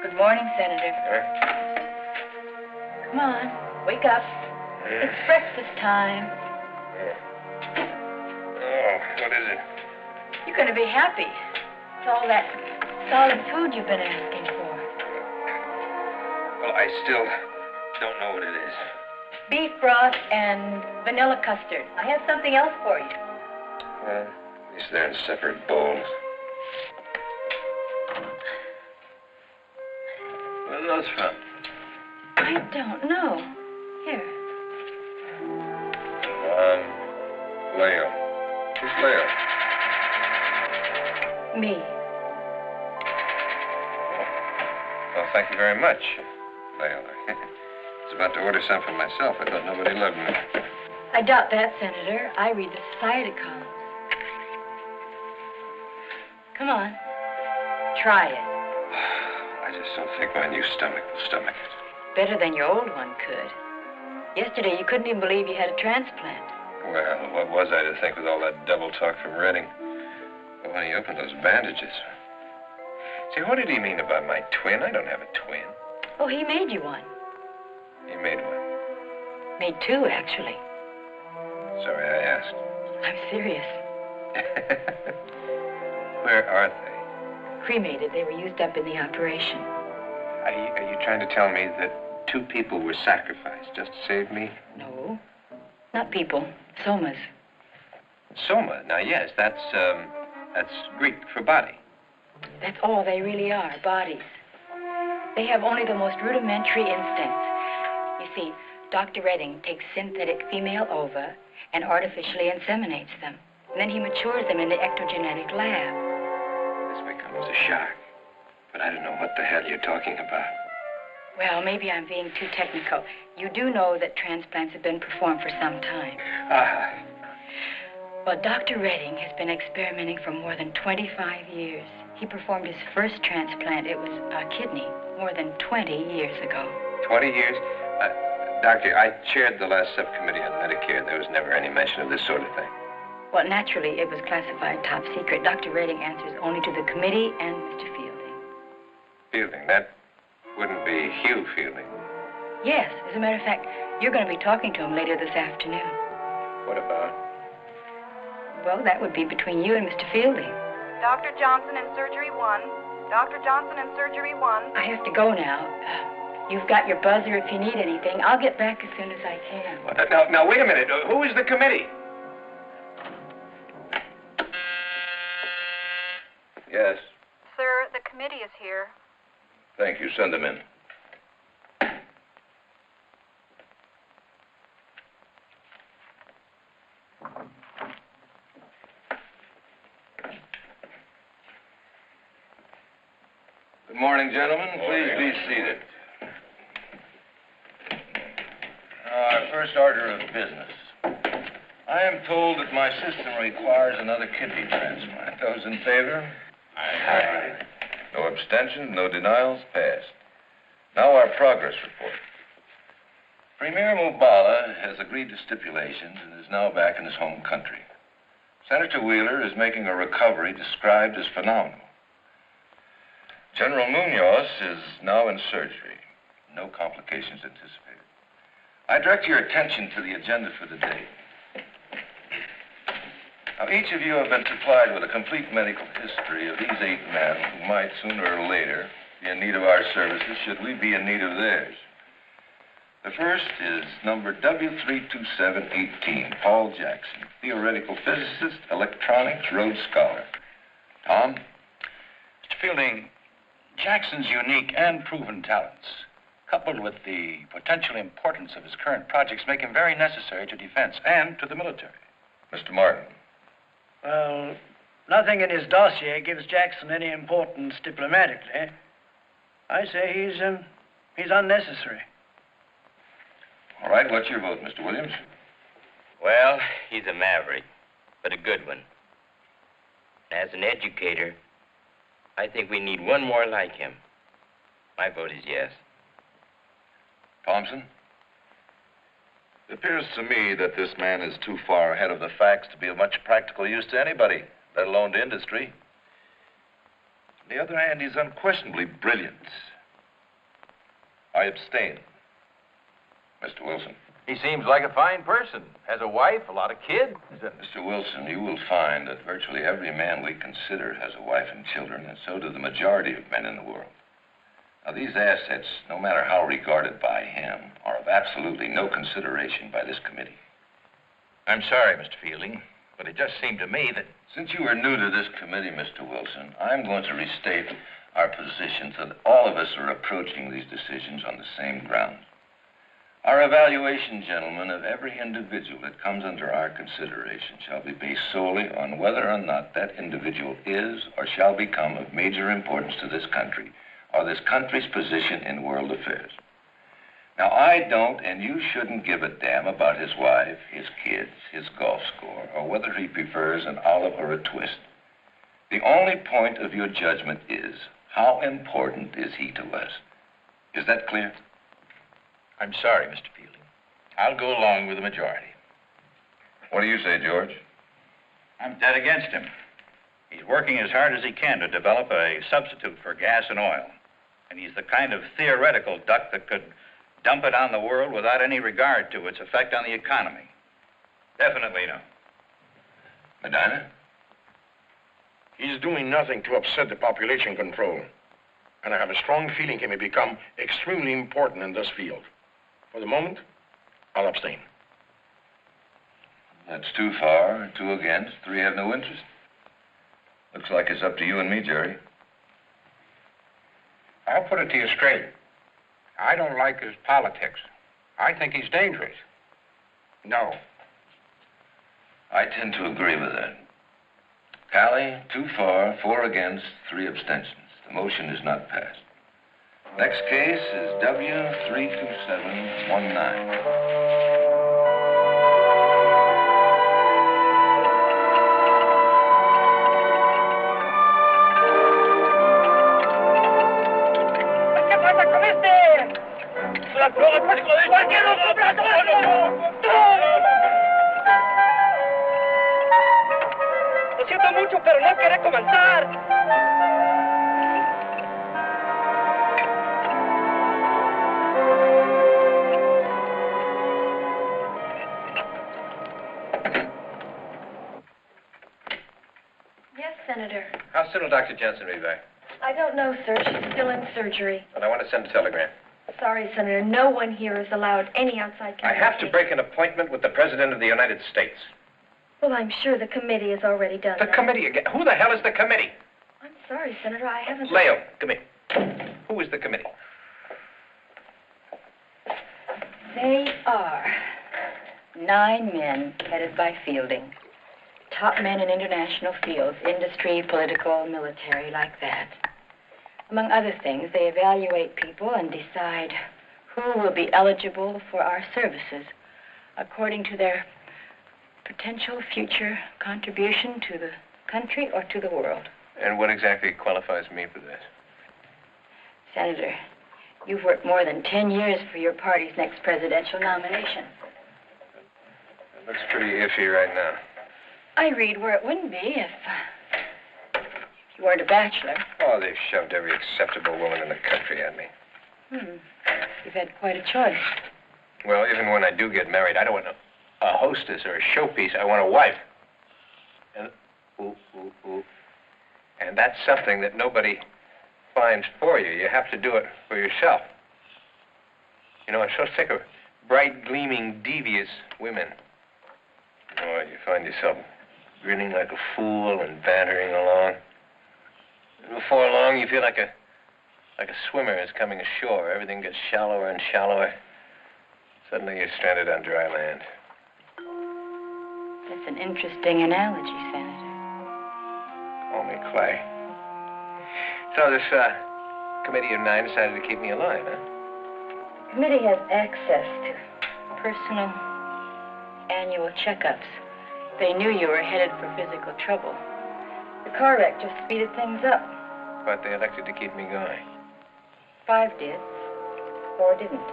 Good morning, Senator. Come on, wake up. It's breakfast time. Oh, what is it? You're going to be happy. It's all that solid food you've been asking for. Well, I still don't know what it is. Beef broth and vanilla custard. I have something else for you. Well, at least they're in separate bowls. Where are those from? I don't know. Here. Leo. Who's Leo? Me. Well, thank you very much, Leo. I was about to order some for myself. I thought nobody loved me. I doubt that, Senator. I read the society columns. Come on. Try it. I just don't think my new stomach will stomach it. Better than your old one could. Yesterday, you couldn't even believe you had a transplant. Well, what was I to think with all that double talk from Redding? But when he opened those bandages... See, what did he mean about my twin? I don't have a twin. Oh, he made you one. He made one. Made two, actually. Sorry I asked. I'm serious. Where are they? Cremated. They were used up in the operation. Are you trying to tell me that two people were sacrificed just to save me? No. Not people. Somas. Soma. Now, yes, that's Greek for body. That's all they really are, bodies. They have only the most rudimentary instincts. You see, Dr. Redding takes synthetic female ova and artificially inseminates them. And then he matures them in the ectogenetic lab. This becomes a shock. But I don't know what the hell you're talking about. Well, maybe I'm being too technical. You do know that transplants have been performed for some time. Well, Dr. Redding has been experimenting for more than 25 years. He performed his first transplant. It was a kidney more than 20 years ago. 20 years? Doctor, I chaired the last subcommittee on Medicare. There was never any mention of this sort of thing. Well, naturally, it was classified top secret. Dr. Redding answers only to the committee and Mr. Fielding. Fielding? That wouldn't be Hugh Fielding. Yes. As a matter of fact, you're going to be talking to him later this afternoon. What about? Well, that would be between you and Mr. Fielding. Dr. Johnson in Surgery 1. Dr. Johnson in Surgery 1. I have to go now. You've got your buzzer if you need anything. I'll get back as soon as I can. Now, wait a minute. Who is the committee? Yes. Sir, the committee is here. Thank you. Send them in. Good morning, gentlemen. Please be seated. Our first order of business. I am told that my system requires another kidney transplant. Those in favor? Aye. No abstentions, no denials, passed. Now our progress report. Premier Mubala has agreed to stipulations and is now back in his home country. Senator Wheeler is making a recovery described as phenomenal. General Munoz is now in surgery. No complications anticipated. I direct your attention to the agenda for the day. Now, each of you have been supplied with a complete medical history of these 8 men who might, sooner or later, be in need of our services should we be in need of theirs. The first is number W32718, Paul Jackson, theoretical physicist, electronics, Rhodes Scholar. Tom? Mr. Fielding, Jackson's unique and proven talents, coupled with the potential importance of his current projects, make him very necessary to defense and to the military. Mr. Martin? Well, nothing in his dossier gives Jackson any importance diplomatically. I say he's unnecessary. All right, what's your vote, Mr. Williams? Well, he's a maverick, but a good one. As an educator, I think we need one more like him. My vote is yes. Thompson? It appears to me that this man is too far ahead of the facts to be of much practical use to anybody, let alone to industry. On the other hand, he's unquestionably brilliant. I abstain. Mr. Wilson? He seems like a fine person. Has a wife, a lot of kids. Mr. Wilson, you will find that virtually every man we consider has a wife and children, and so do the majority of men in the world. Now, these assets, no matter how regarded by him, are of absolutely no consideration by this committee. I'm sorry, Mr. Fielding, but it just seemed to me that... Since you are new to this committee, Mr. Wilson, I'm going to restate our position so that all of us are approaching these decisions on the same ground. Our evaluation, gentlemen, of every individual that comes under our consideration shall be based solely on whether or not that individual is or shall become of major importance to this country or this country's position in world affairs. Now, I don't, and you shouldn't give a damn about his wife, his kids, his golf score, or whether he prefers an olive or a twist. The only point of your judgment is, how important is he to us? Is that clear? I'm sorry, Mr. Fielding. I'll go along with the majority. What do you say, George? I'm dead against him. He's working as hard as he can to develop a substitute for gas and oil. And he's the kind of theoretical duck that could dump it on the world without any regard to its effect on the economy. Definitely no. Medina? He's doing nothing to upset the population control. And I have a strong feeling he may become extremely important in this field. For the moment, I'll abstain. That's 2 for, 2 against, 3 have no interest. Looks like it's up to you and me, Jerry. I'll put it to you straight. I don't like his politics. I think he's dangerous. No. I tend to agree with that. Tally, 2 for, 4 against, 3 abstentions. The motion is not passed. Next case is W32719. Lo siento mucho, pero no quiere comenzar. Yes, Senator. How soon will Dr. Jensen be back? I don't know, sir. She's still in surgery. And I want to send a telegram. Sorry, Senator. No one here is allowed any outside I communication. have to break an appointment with the President of the United States. Well, I'm sure the committee has already done The that. committee again? Who the hell is the committee? I'm sorry, Senator. I haven't... Leo, come here. Who is the committee? They are 9 men headed by Fielding. Top men in international fields, industry, political, military, like that. Among other things, they evaluate people and decide who will be eligible for our services according to their potential future contribution to the country or to the world. And what exactly qualifies me for this? Senator, you've worked more than 10 years for your party's next presidential nomination. It looks pretty iffy right now. I read where it wouldn't be if you weren't a bachelor. Oh, they've shoved every acceptable woman in the country at me. You've had quite a choice. Well, even when I do get married, I don't want a hostess or a showpiece. I want a wife. And, and that's something that nobody finds for you. You have to do it for yourself. You know, I'm so sick of bright, gleaming, devious women. Oh, you find yourself grinning like a fool and bantering along. And before long, you feel like a swimmer is coming ashore. Everything gets shallower and shallower. Suddenly, you're stranded on dry land. That's an interesting analogy, Senator. Call me Clay. So this committee of 9 decided to keep me alive, huh? The committee has access to personal annual checkups. They knew you were headed for physical trouble. The car wreck just speeded things up. But they elected to keep me going. 5 did, 4 didn't.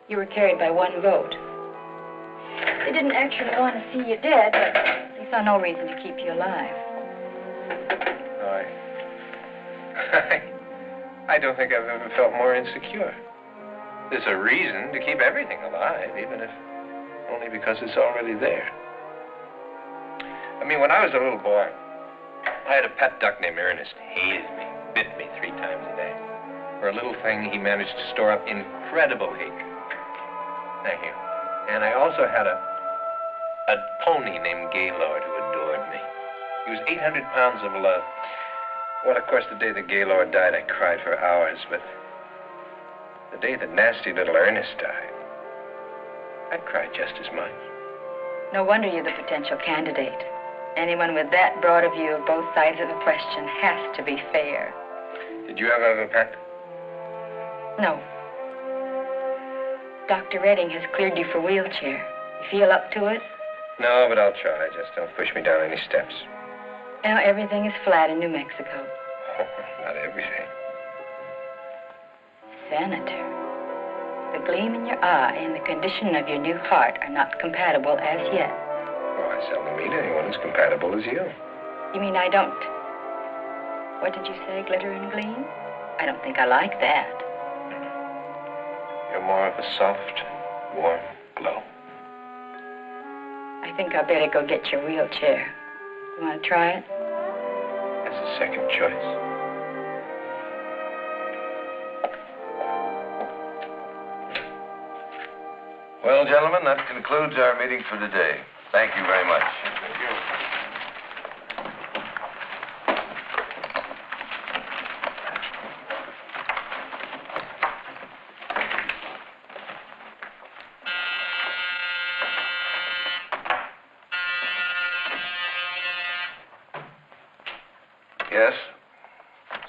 You were carried by 1 vote. They didn't actually want to see you dead, but they saw no reason to keep you alive. I don't think I've ever felt more insecure. There's a reason to keep everything alive, even if only because it's already there. I mean, when I was a little boy, I had a pet duck named Ernest. Hated me, bit me 3 times a day. For a little thing, he managed to store up incredible hatred. Thank you. And I also had a pony named Gaylord who adored me. He was 800 pounds of love. Well, of course, the day that Gaylord died, I cried for hours, but the day that nasty little Ernest died, I cried just as much. No wonder you're the potential candidate. Anyone with that broad a view of both sides of a question has to be fair. Did you ever have a pet? No. Dr. Redding has cleared you for wheelchair. You feel up to it? No, but I'll try. Just don't push me down any steps. Now everything is flat in New Mexico. Oh, not everything. Senator, the gleam in your eye and the condition of your new heart are not compatible as yet. Oh, I seldom meet anyone as compatible as you. You mean I don't... What did you say, glitter and gleam? I don't think I like that. You're more of a soft, warm glow. I think I better go get your wheelchair. You want to try it? That's a second choice. Well, gentlemen, that concludes our meeting for today. Thank you very much. Thank you. Yes?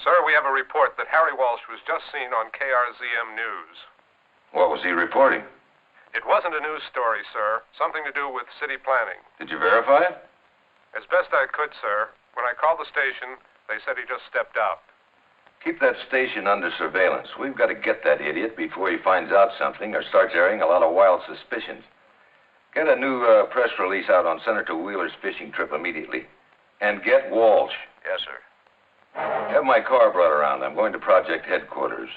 Sir, we have a report that Harry Walsh was just seen on KRZM News. What was he reporting? It wasn't a news story, sir. Something to do with city planning. Did you verify it? As best I could, sir. When I called the station, they said he just stepped out. Keep that station under surveillance. We've got to get that idiot before he finds out something or starts airing a lot of wild suspicions. Get a new press release out on Senator Wheeler's fishing trip immediately. And get Walsh. Yes, sir. Have my car brought around. I'm going to project headquarters.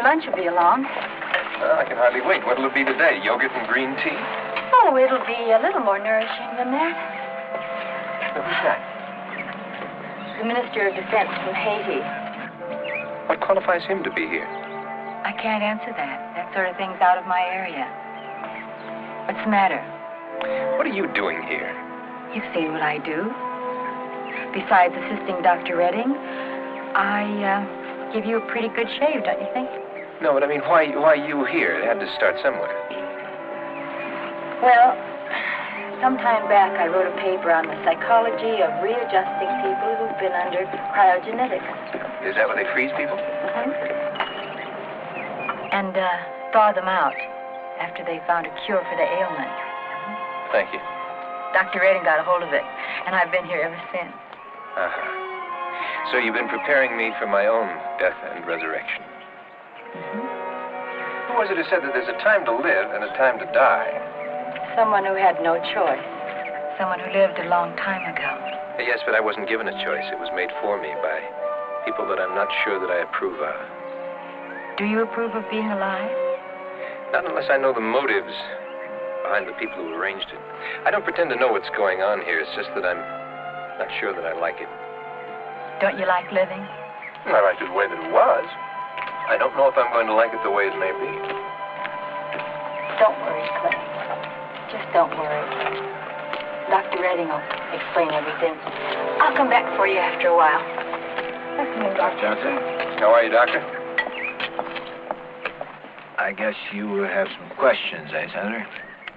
Lunch will be along. I can hardly wait. What'll it be today? Yogurt and green tea? Oh, it'll be a little more nourishing than that. Who's that? The Minister of Defense from Haiti. What qualifies him to be here? I can't answer that. That sort of thing's out of my area. What's the matter? What are you doing here? You've seen what I do. Besides assisting Dr. Redding, I give you a pretty good shave, don't you think? No, but I mean, why you here? It had to start somewhere. Well, some time back I wrote a paper on the psychology of readjusting people who've been under cryogenics. Is that where they freeze people? And thaw them out after they found a cure for the ailment. Thank you. Dr. Redding got a hold of it, and I've been here ever since. So you've been preparing me for my own death and resurrection. Who was it who said that there's a time to live and a time to die? Someone who had no choice. Someone who lived a long time ago. Yes, but I wasn't given a choice. It was made for me by people that I'm not sure that I approve of. Do you approve of being alive? Not unless I know the motives behind the people who arranged it. I don't pretend to know what's going on here. It's just that I'm not sure that I like it. Don't you like living? I liked it the way that it was. I don't know if I'm going to like it the way it may be. Don't worry, Clay. Just don't worry. Dr. Redding will explain everything. I'll come back for you after a while. Doc Johnson? How are you, Doctor? I guess you have some questions, eh, Senator?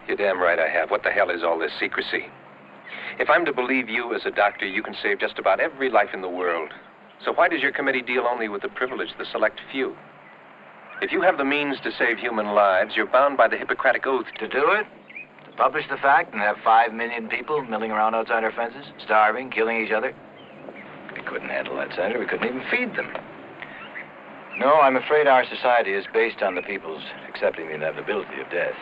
You're damn right I have. What the hell is all this secrecy? If I'm to believe you as a doctor, you can save just about every life in the world. So why does your committee deal only with the privileged, the select few? If you have the means to save human lives, you're bound by the Hippocratic Oath. To do it? To publish the fact and have 5 million people milling around outside our fences, starving, killing each other? We couldn't handle that, Senator. We couldn't even feed them. No, I'm afraid our society is based on the people's accepting the inevitability of death.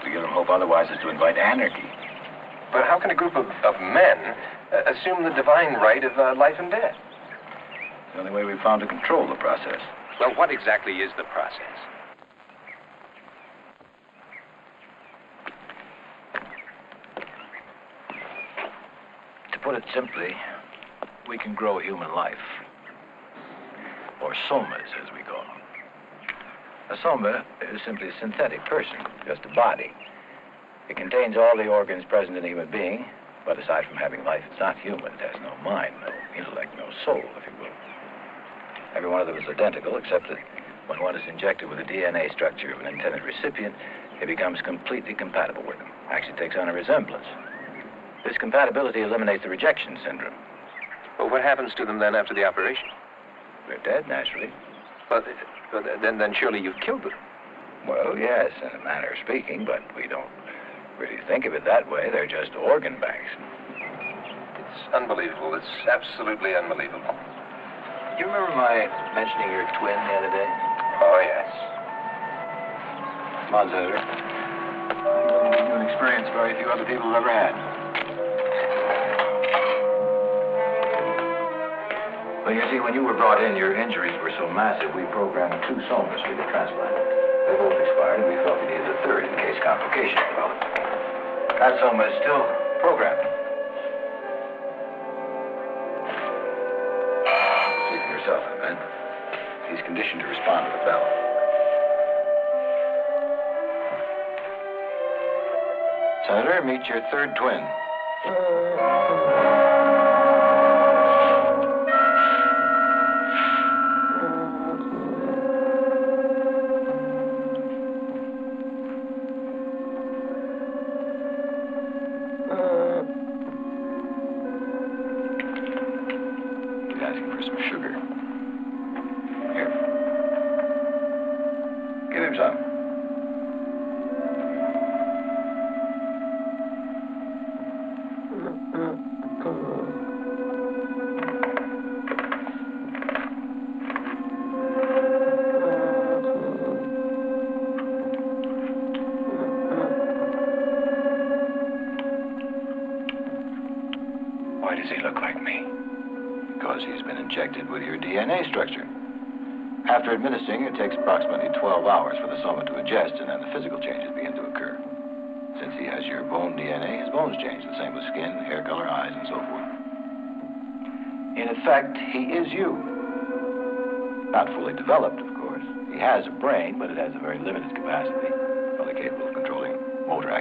To give them hope otherwise is to invite anarchy. But how can a group of men assume the divine right of life and death? The only way we've found to control the process. Well, what exactly is the process? To put it simply, we can grow human life. Or somas, as we call them. A soma is simply a synthetic person, just a body. It contains all the organs present in a human being, but aside from having life, it's not human. It has no mind, no intellect, no soul, if you will. Every one of them is identical, except that when one is injected with the DNA structure of an intended recipient, it becomes completely compatible with them. Actually takes on a resemblance. This compatibility eliminates the rejection syndrome. Well, what happens to them then after the operation? They're dead, naturally. But then surely you've killed them. Well, yes, in a manner of speaking, but we don't really think of it that way. They're just organ banks. It's unbelievable. It's absolutely unbelievable. You remember my mentioning your twin the other day? Oh, yes. Come on, Senator. I'm giving you an experience very few other people have ever had. Well, you see, when you were brought in, your injuries were so massive, we programmed 2 somas for your transplant. They both expired, and we felt we needed a third in case complications developed. That soma is still programmed. See for yourself, I bet. He's conditioned to respond to the bell. Senator, meet your third twin. Why does he look like me? Because he's been injected with your DNA structure. After administering, it takes approximately 12 hours for the soma to adjust, and then the physical changes begin to occur. Since he has your bone DNA, his bones change, the same with skin, hair color, eyes, and so forth. In effect, he is you. Not fully developed, of course. He has a brain, but it has a very limited capacity, only capable of controlling motor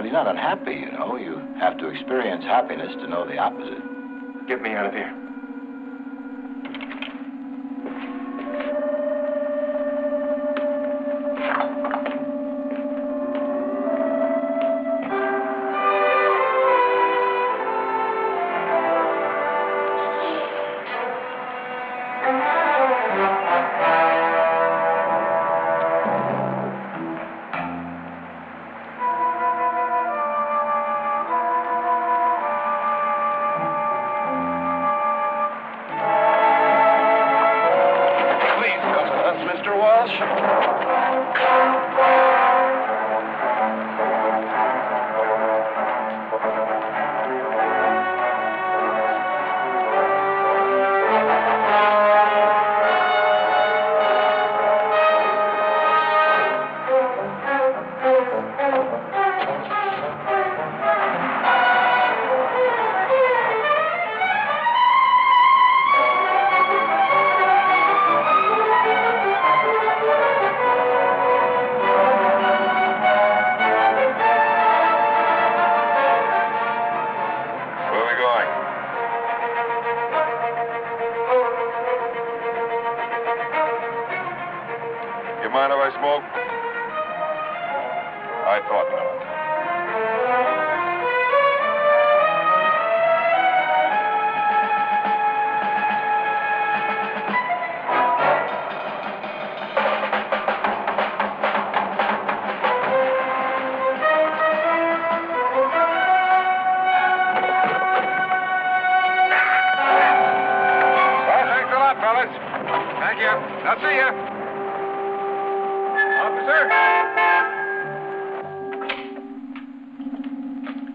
But he's not unhappy, you know. You have to experience happiness to know the opposite. Get me out of here.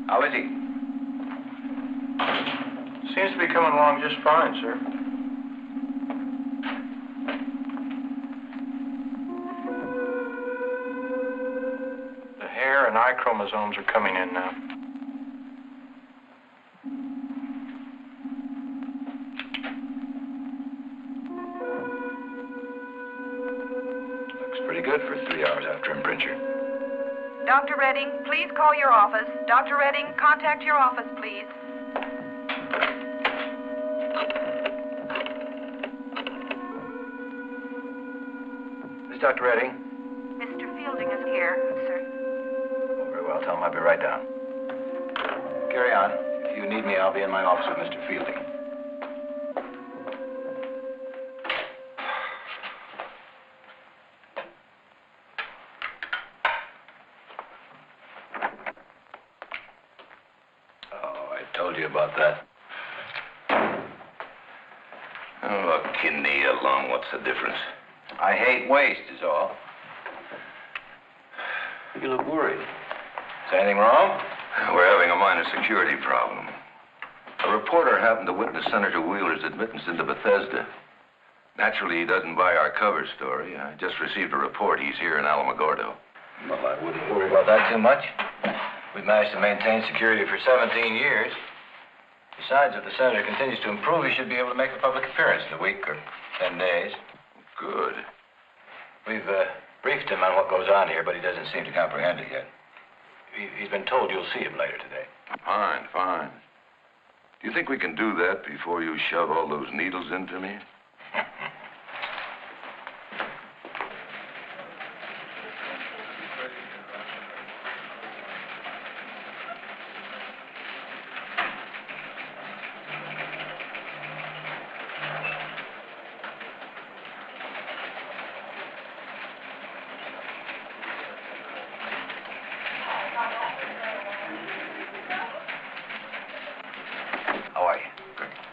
How is he? Seems to be coming along just fine, sir. The hair and eye chromosomes are coming in now. Looks pretty good for 3 hours after imprinture. Dr. Redding, please call your office. Dr. Redding, contact your office, please. This is Dr. Redding. Mr. Fielding is here, sir. Oh, very well. Tell him I'll be right down. Carry on. If you need me, I'll be in my office with Mr. Fielding. About that. Oh, a kidney, a lung, what's the difference? I hate waste, is all. You look worried. Is anything wrong? We're having a minor security problem. A reporter happened to witness Senator Wheeler's admittance into Bethesda. Naturally, he doesn't buy our cover story. I just received a report he's here in Alamogordo. Well, I wouldn't worry about that too much. We've managed to maintain security for 17 years. Besides, if the senator continues to improve, he should be able to make a public appearance in a week or 10 days. Good. We've briefed him on what goes on here, but he doesn't seem to comprehend it yet. He's been told you'll see him later today. Fine, fine. Do you think we can do that before you shove all those needles into me?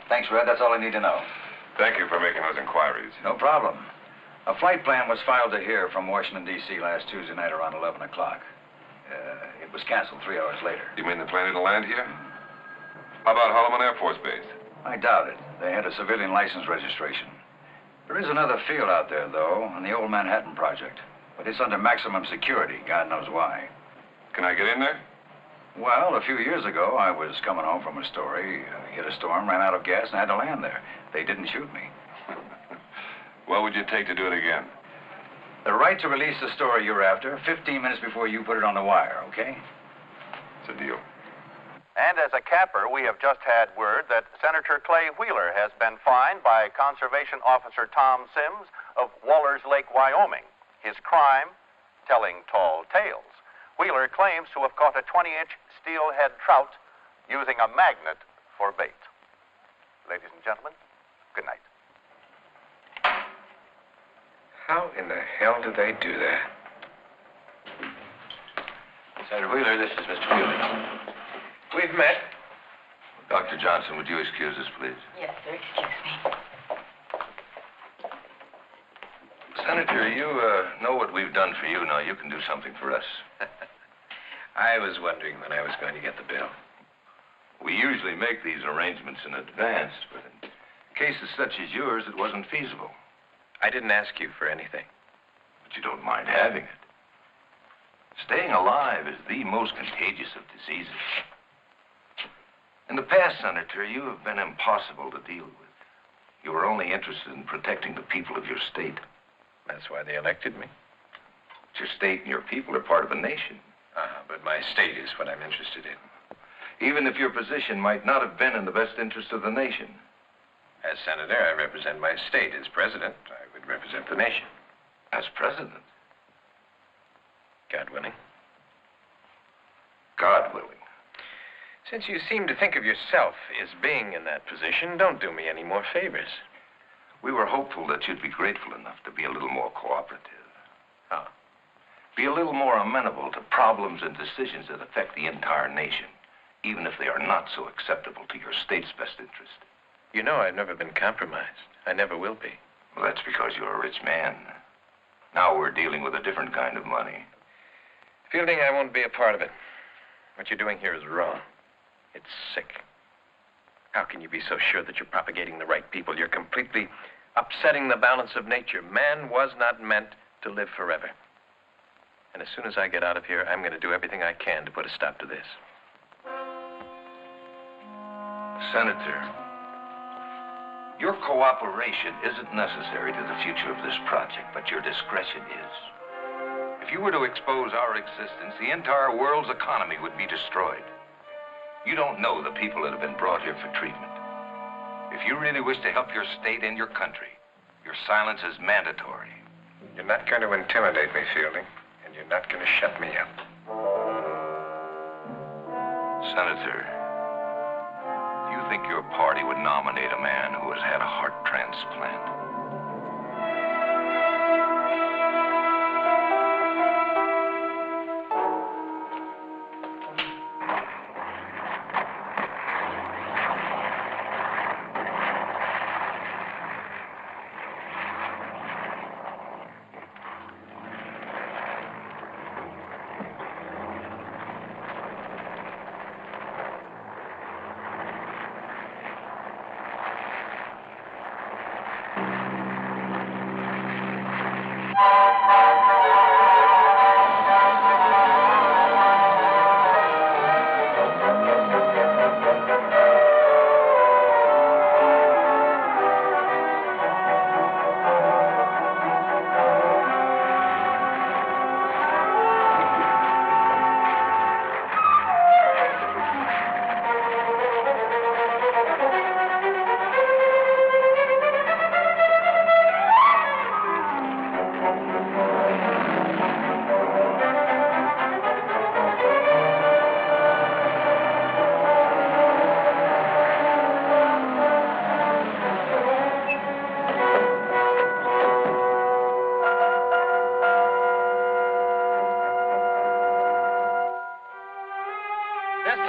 Thanks, Red. That's all I need to know. Thank you for making those inquiries. No problem. A flight plan was filed to here from Washington, D.C. last Tuesday night around 11 o'clock. It was canceled 3 hours later. You mean the plane will land here? How about Holloman Air Force Base? I doubt it. They had a civilian license registration. There is another field out there, though, on the old Manhattan Project. But it's under maximum security. God knows why. Can I get in there? Well, a few years ago, I was coming home from a story, hit a storm, ran out of gas, and had to land there. They didn't shoot me. What would you take to do it again? The right to release the story you're after 15 minutes before you put it on the wire, okay? It's a deal. And as a capper, we have just had word that Senator Clay Wheeler has been fined by Conservation Officer Tom Sims of Wallers Lake, Wyoming. His crime, telling tall tales. Wheeler claims to have caught a 20-inch steelhead trout using a magnet for bait. Ladies and gentlemen, good night. How in the hell did they do that? Senator Wheeler, this is Mr. Wheeler. We've met. Dr. Johnson, would you excuse us, please? Yes, sir. Excuse me. Senator, you know what we've done for you. Now you can do something for us. I was wondering when I was going to get the bill. We usually make these arrangements in advance, but in cases such as yours, it wasn't feasible. I didn't ask you for anything. But you don't mind having it. Staying alive is the most contagious of diseases. In the past, Senator, you have been impossible to deal with. You were only interested in protecting the people of your state. That's why they elected me. But your state and your people are part of a nation. But my state is what I'm interested in. Even if your position might not have been in the best interest of the nation. As senator, I represent my state. As president, I would represent the nation. As president? God willing. God willing. Since you seem to think of yourself as being in that position, don't do me any more favors. We were hopeful that you'd be grateful enough to be a little more cooperative. How? Be a little more amenable to problems and decisions that affect the entire nation, even if they are not so acceptable to your state's best interest. You know I've never been compromised. I never will be. Well, that's because you're a rich man. Now we're dealing with a different kind of money. Fielding, I won't be a part of it. What you're doing here is wrong. It's sick. How can you be so sure that you're propagating the right people? You're completely upsetting the balance of nature. Man was not meant to live forever. And as soon as I get out of here, I'm going to do everything I can to put a stop to this. Senator, your cooperation isn't necessary to the future of this project, but your discretion is. If you were to expose our existence, the entire world's economy would be destroyed. You don't know the people that have been brought here for treatment. If you really wish to help your state and your country, your silence is mandatory. You're not going to intimidate me, Fielding, and you're not going to shut me up. Senator, you think your party would nominate a man who has had a heart transplant?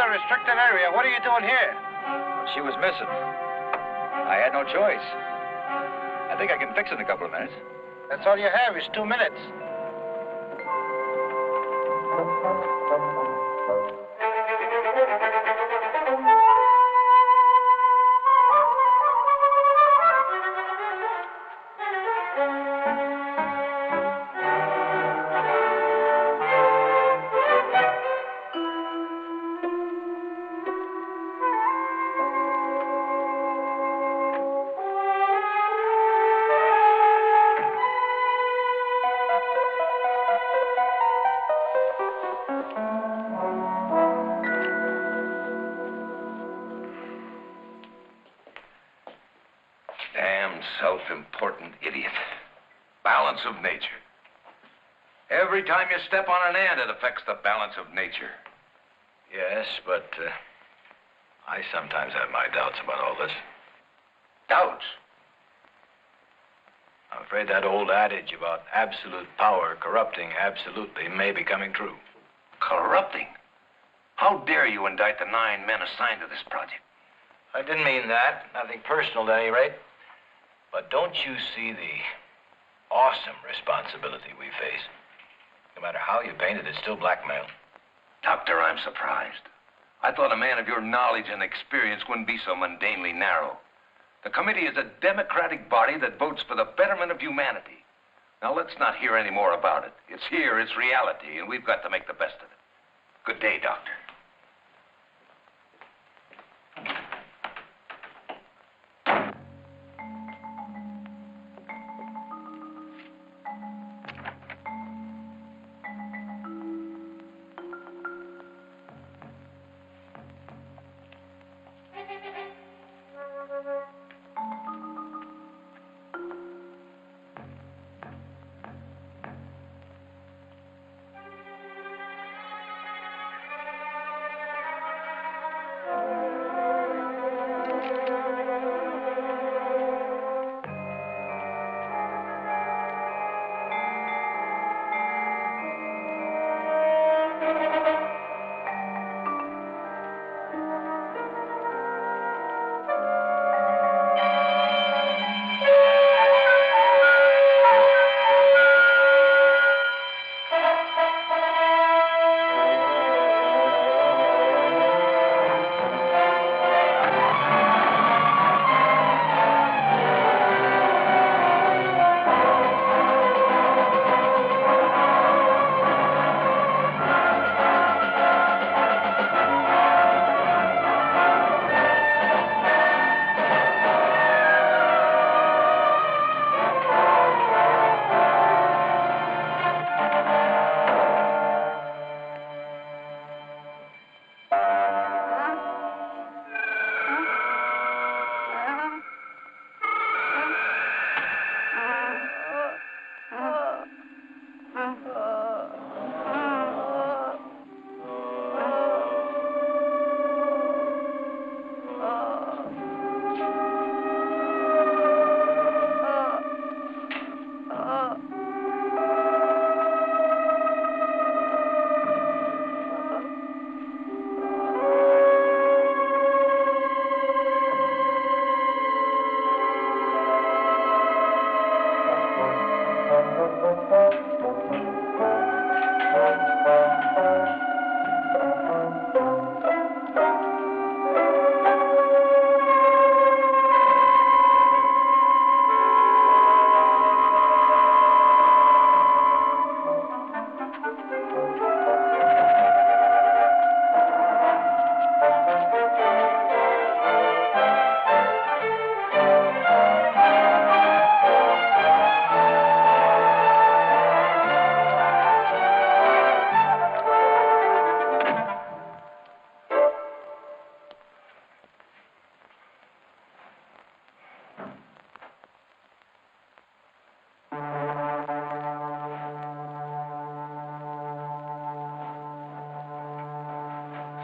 Restricted area. What are you doing here? She was missing. I had no choice. I think I can fix it in a couple of minutes. That's all you have is 2 minutes. Damn self-important idiot. Balance of nature. Every time you step on an ant, it affects the balance of nature. Yes, but I sometimes have my doubts about all this. Doubts? I'm afraid that old adage about absolute power corrupting absolutely may be coming true. Corrupting? How dare you indict the 9 men assigned to this project? I didn't mean that. Nothing personal, at any rate. But don't you see the awesome responsibility we face? No matter how you paint it, it's still blackmail. Doctor, I'm surprised. I thought a man of your knowledge and experience wouldn't be so mundanely narrow. The committee is a democratic body that votes for the betterment of humanity. Now, let's not hear any more about it. It's here, it's reality, and we've got to make the best of it. Good day, Doctor.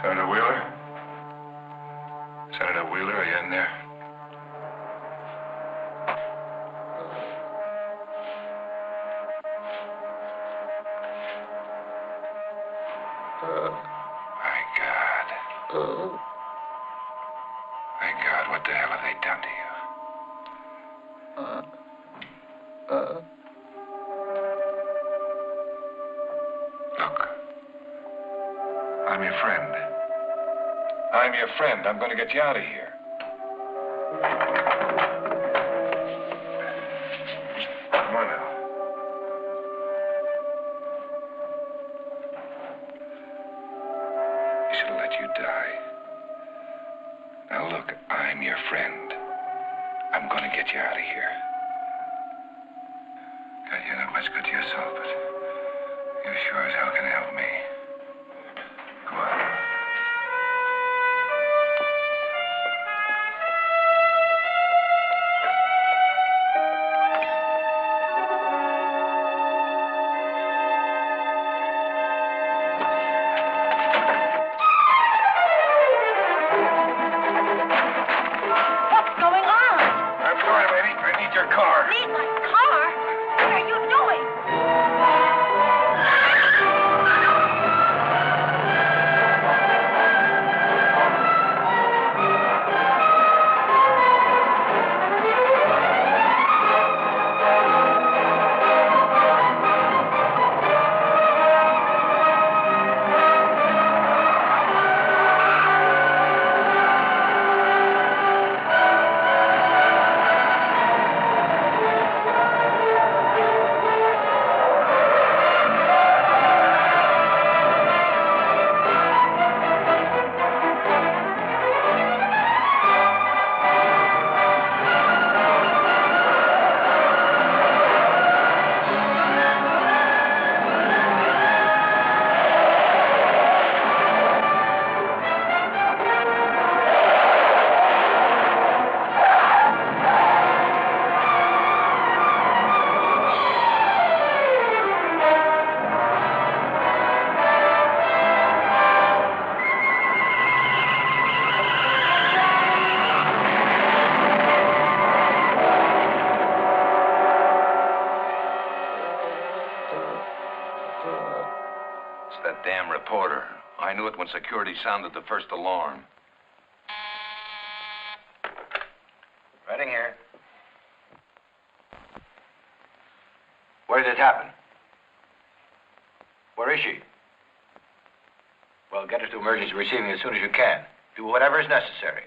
Senator Wheeler? Senator Wheeler, are you in there? My God. My God, what the hell have they done to you? Look, I'm your friend. I'm your friend. I'm going to get you out of here. Come on now. He should have let you die. Now look, I'm your friend. I'm going to get you out of here. God, you're not much good to yourself, but you sure as hell can help me. Go on. your car. Leave my car? What are you doing? That damn reporter. I knew it when security sounded the first alarm. Reading here. Where did it happen? Where is she? Well, get her to emergency receiving as soon as you can. Do whatever is necessary.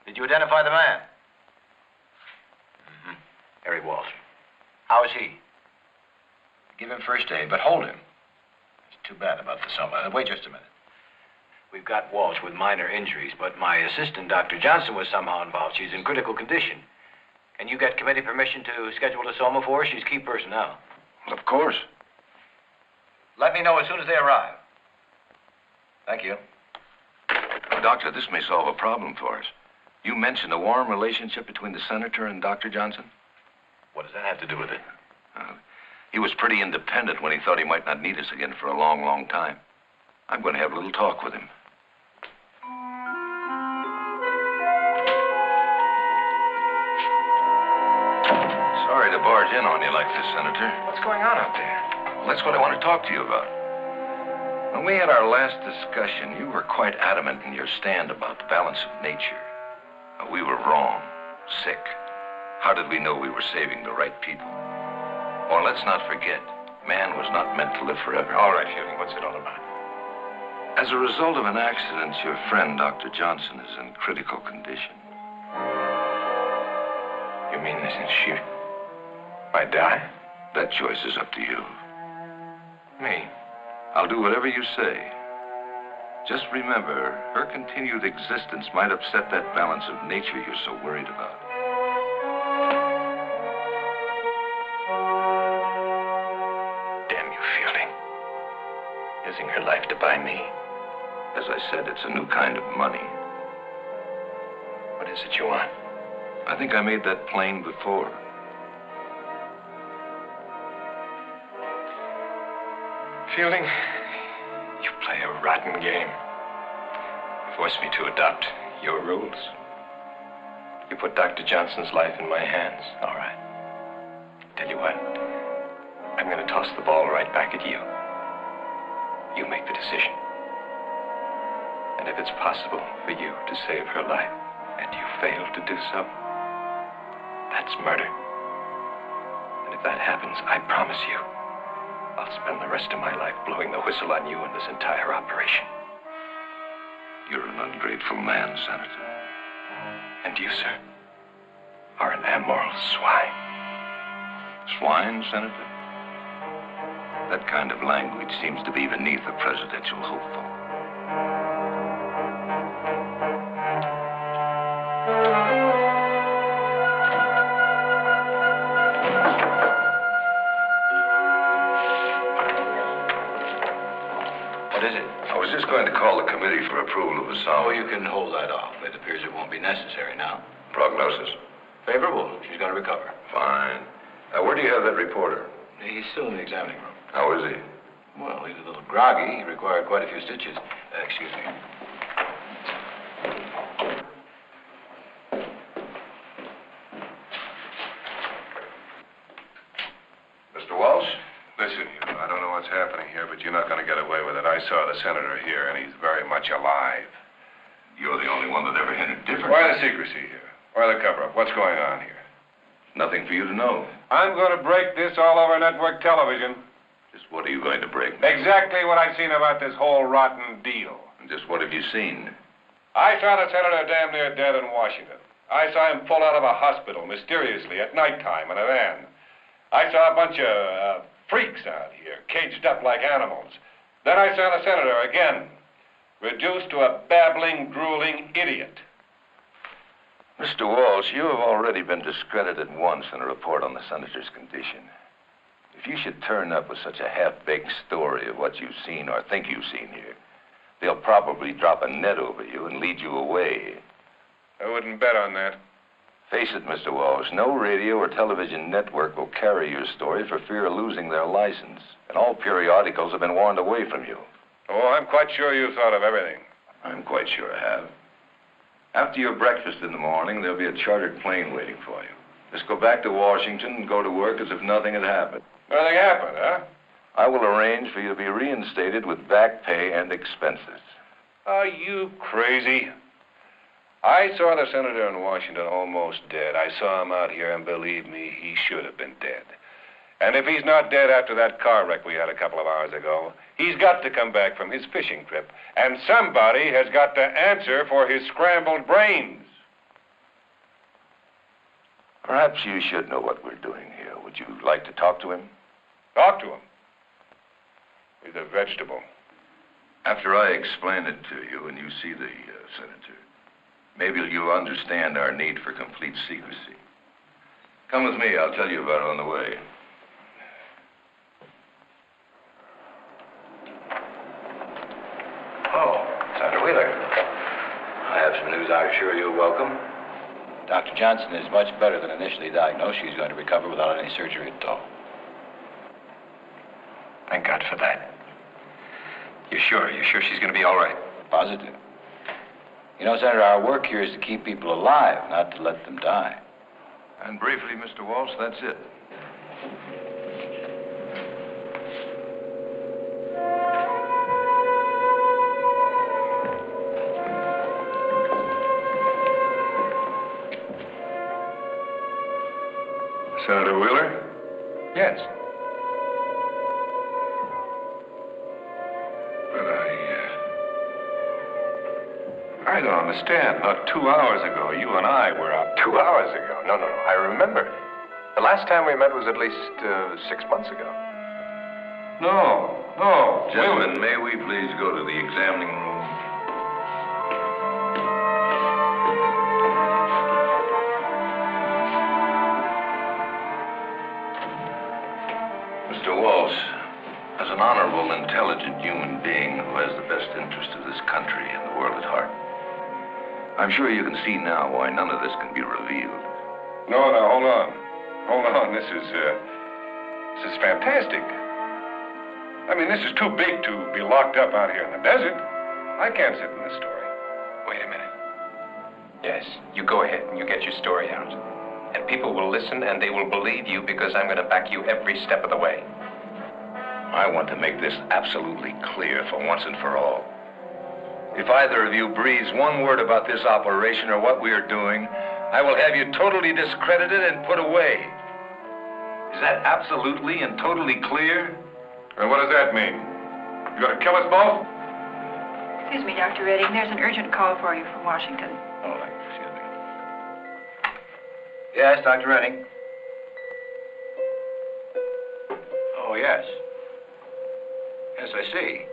Did you identify the man? Mm-hmm. Harry Walsh. How is he? Give him first aid, but hold him. It's too bad about the summer. Wait just a minute. We've got Walsh with minor injuries, but my assistant, Dr. Johnson, was somehow involved. She's in critical condition. Can you get committee permission to schedule a soma for her? She's key personnel. Of course. Let me know as soon as they arrive. Thank you. Doctor, this may solve a problem for us. You mentioned a warm relationship between the senator and Dr. Johnson? What does that have to do with it? He was pretty independent when he thought he might not need us again for a long, long time. I'm going to have a little talk with him. Sorry to barge in on you like this, Senator. What's going on out there? Well, that's what I want to talk to you about. When we had our last discussion, you were quite adamant in your stand about the balance of nature. We were wrong, sick. How did we know we were saving the right people? Or let's not forget, man was not meant to live forever. All right, Fielding, what's it all about? As a result of an accident, your friend, Dr. Johnson, is in critical condition. You mean she might die? That choice is up to you. Me? I'll do whatever you say. Just remember, her continued existence might upset that balance of nature you're so worried about. Damn you, Fielding. Using her life to buy me. As I said, it's a new kind of money. What is it you want? I think I made that plain before. Fielding, you play a rotten game. You force me to adopt your rules. You put Dr. Johnson's life in my hands. All right. Tell you what, I'm going to toss the ball right back at you. You make the decision. And if it's possible for you to save her life, and you fail to do so, that's murder. And if that happens, I promise you, I'll spend the rest of my life blowing the whistle on you and this entire operation. You're an ungrateful man, Senator. And you, sir, are an amoral swine. Swine, Senator? That kind of language seems to be beneath a presidential hopeful. What is it? I was just going to call the committee for approval of the sum. Oh, you can hold that off. It appears it won't be necessary now. Prognosis? Favorable. She's going to recover. Fine. Where do you have that reporter? He's still in the examining room. How is he? Well, he's a little groggy. He required quite a few stitches. Excuse me. happening here, but you're not going to get away with it. I saw the senator here, and he's very much alive. You're the only one that ever hinted different. Why the secrecy here? Why the cover-up? What's going on here? Nothing for you to know. I'm going to break this all over network television. Just what are you going to break? Exactly what I've seen about this whole rotten deal. And just what have you seen? I saw the senator damn near dead in Washington. I saw him pulled out of a hospital mysteriously at nighttime in a van. I saw a bunch of freaks out here, caged up like animals. Then I saw the senator again, reduced to a babbling, drooling idiot. Mr. Walsh, you have already been discredited once in a report on the senator's condition. If you should turn up with such a half-baked story of what you've seen or think you've seen here, they'll probably drop a net over you and lead you away. I wouldn't bet on that. Face it, Mr. Walsh, no radio or television network will carry your story for fear of losing their license. And all periodicals have been warned away from you. Oh, I'm quite sure you've thought of everything. I'm quite sure I have. After your breakfast in the morning, there'll be a chartered plane waiting for you. Just go back to Washington and go to work as if nothing had happened. Nothing happened, huh? I will arrange for you to be reinstated with back pay and expenses. Are you crazy? I saw the senator in Washington almost dead. I saw him out here, and believe me, he should have been dead. And if he's not dead after that car wreck we had a couple of hours ago, he's got to come back from his fishing trip. And somebody has got to answer for his scrambled brains. Perhaps you should know what we're doing here. Would you like to talk to him? Talk to him. He's a vegetable. After I explain it to you and you see the senator, maybe you'll understand our need for complete secrecy. Come with me. I'll tell you about it on the way. Oh, Senator Wheeler. I have some news I'm sure you'll welcome. Dr. Johnson is much better than initially diagnosed. She's going to recover without any surgery at all. Thank God for that. You're sure? You're sure she's going to be all right? Positive. You know, Senator, our work here is to keep people alive, not to let them die. And briefly, Mr. Walsh, that's it. Senator Wheeler? Yes. But I don't understand. Not 2 hours ago, you and I were out. 2 hours ago? No. I remember. The last time we met was at least 6 months ago. No. Gentlemen, may we please go to the examining room? Mr. Walsh, as an honorable, intelligent human being who has the best interest of this country and the world at heart, I'm sure you can see now why none of this can be revealed. No, hold on. This is fantastic. I mean, this is too big to be locked up out here in the desert. I can't sit in this story. Wait a minute. Yes, you go ahead and you get your story out. And people will listen and they will believe you because I'm going to back you every step of the way. I want to make this absolutely clear for once and for all. If either of you breathes one word about this operation or what we are doing, I will have you totally discredited and put away. Is that absolutely and totally clear? And what does that mean? You gonna kill us both? Excuse me, Dr. Redding. There's an urgent call for you from Washington. Oh, excuse me. Yes, Dr. Redding. Oh, yes. Yes, I see.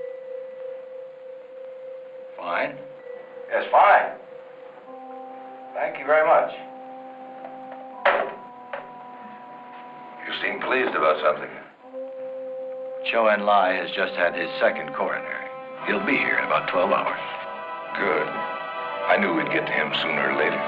Fine. Yes, fine. Thank you very much. You seem pleased about something. Cho En Lai has just had his second coronary. He'll be here in about 12 hours. Good. I knew we'd get to him sooner or later.